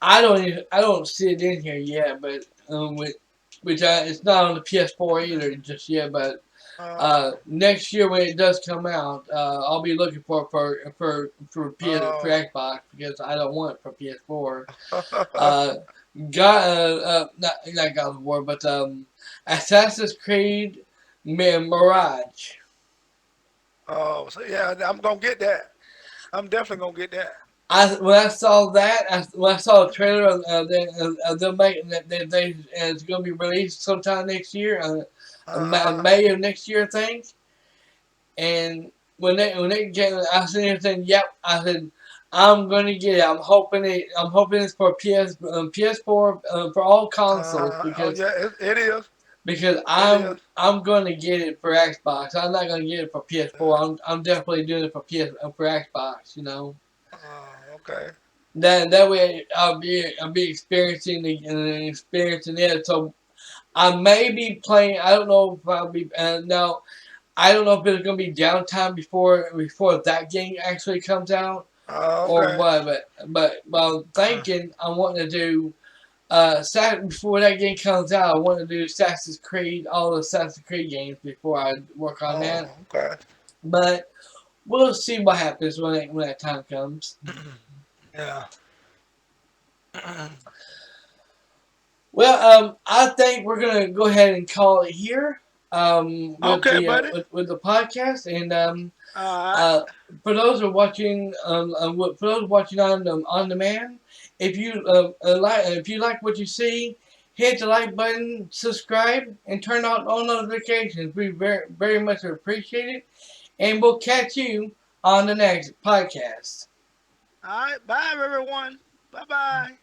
I don't see it in here yet, but it's not on the PS4 either just yet. But Next year when it does come out, I'll be looking for for Xbox because I don't want it for PS4. Not God of War, but Assassin's Creed Mirage. Oh, so yeah, I'm gonna get that. I'm definitely gonna get that. When I saw that, when I saw a trailer of them making that it's going to be released sometime next year, May of next year, I think. And when they came, I said everything. Yep, I said I'm going to get it. I'm hoping it's for PS4 for all consoles Oh yeah, it is. because It is. I'm going to get it for Xbox. I'm not going to get it for PS4. I'm definitely doing it for for Xbox. You know. Okay. That way I'll be experiencing it. So I may be playing. I don't know if I'll be now. I don't know if it's gonna be downtime before that game actually comes out or Okay. what. But I'm thinking I want to do before that game comes out. I want to do Assassin's Creed, all the Assassin's Creed games before I work on Oh, that. okay. But we'll see what happens when that time comes. Yeah. Well, I think we're gonna go ahead and call it here Okay, buddy. with the podcast. And All right. for those who are watching, for those watching on demand, if you like what you see, hit the like button, subscribe, and turn on all notifications. We very much appreciate it, and we'll catch you on the next podcast. All right. Bye, everyone. Bye bye.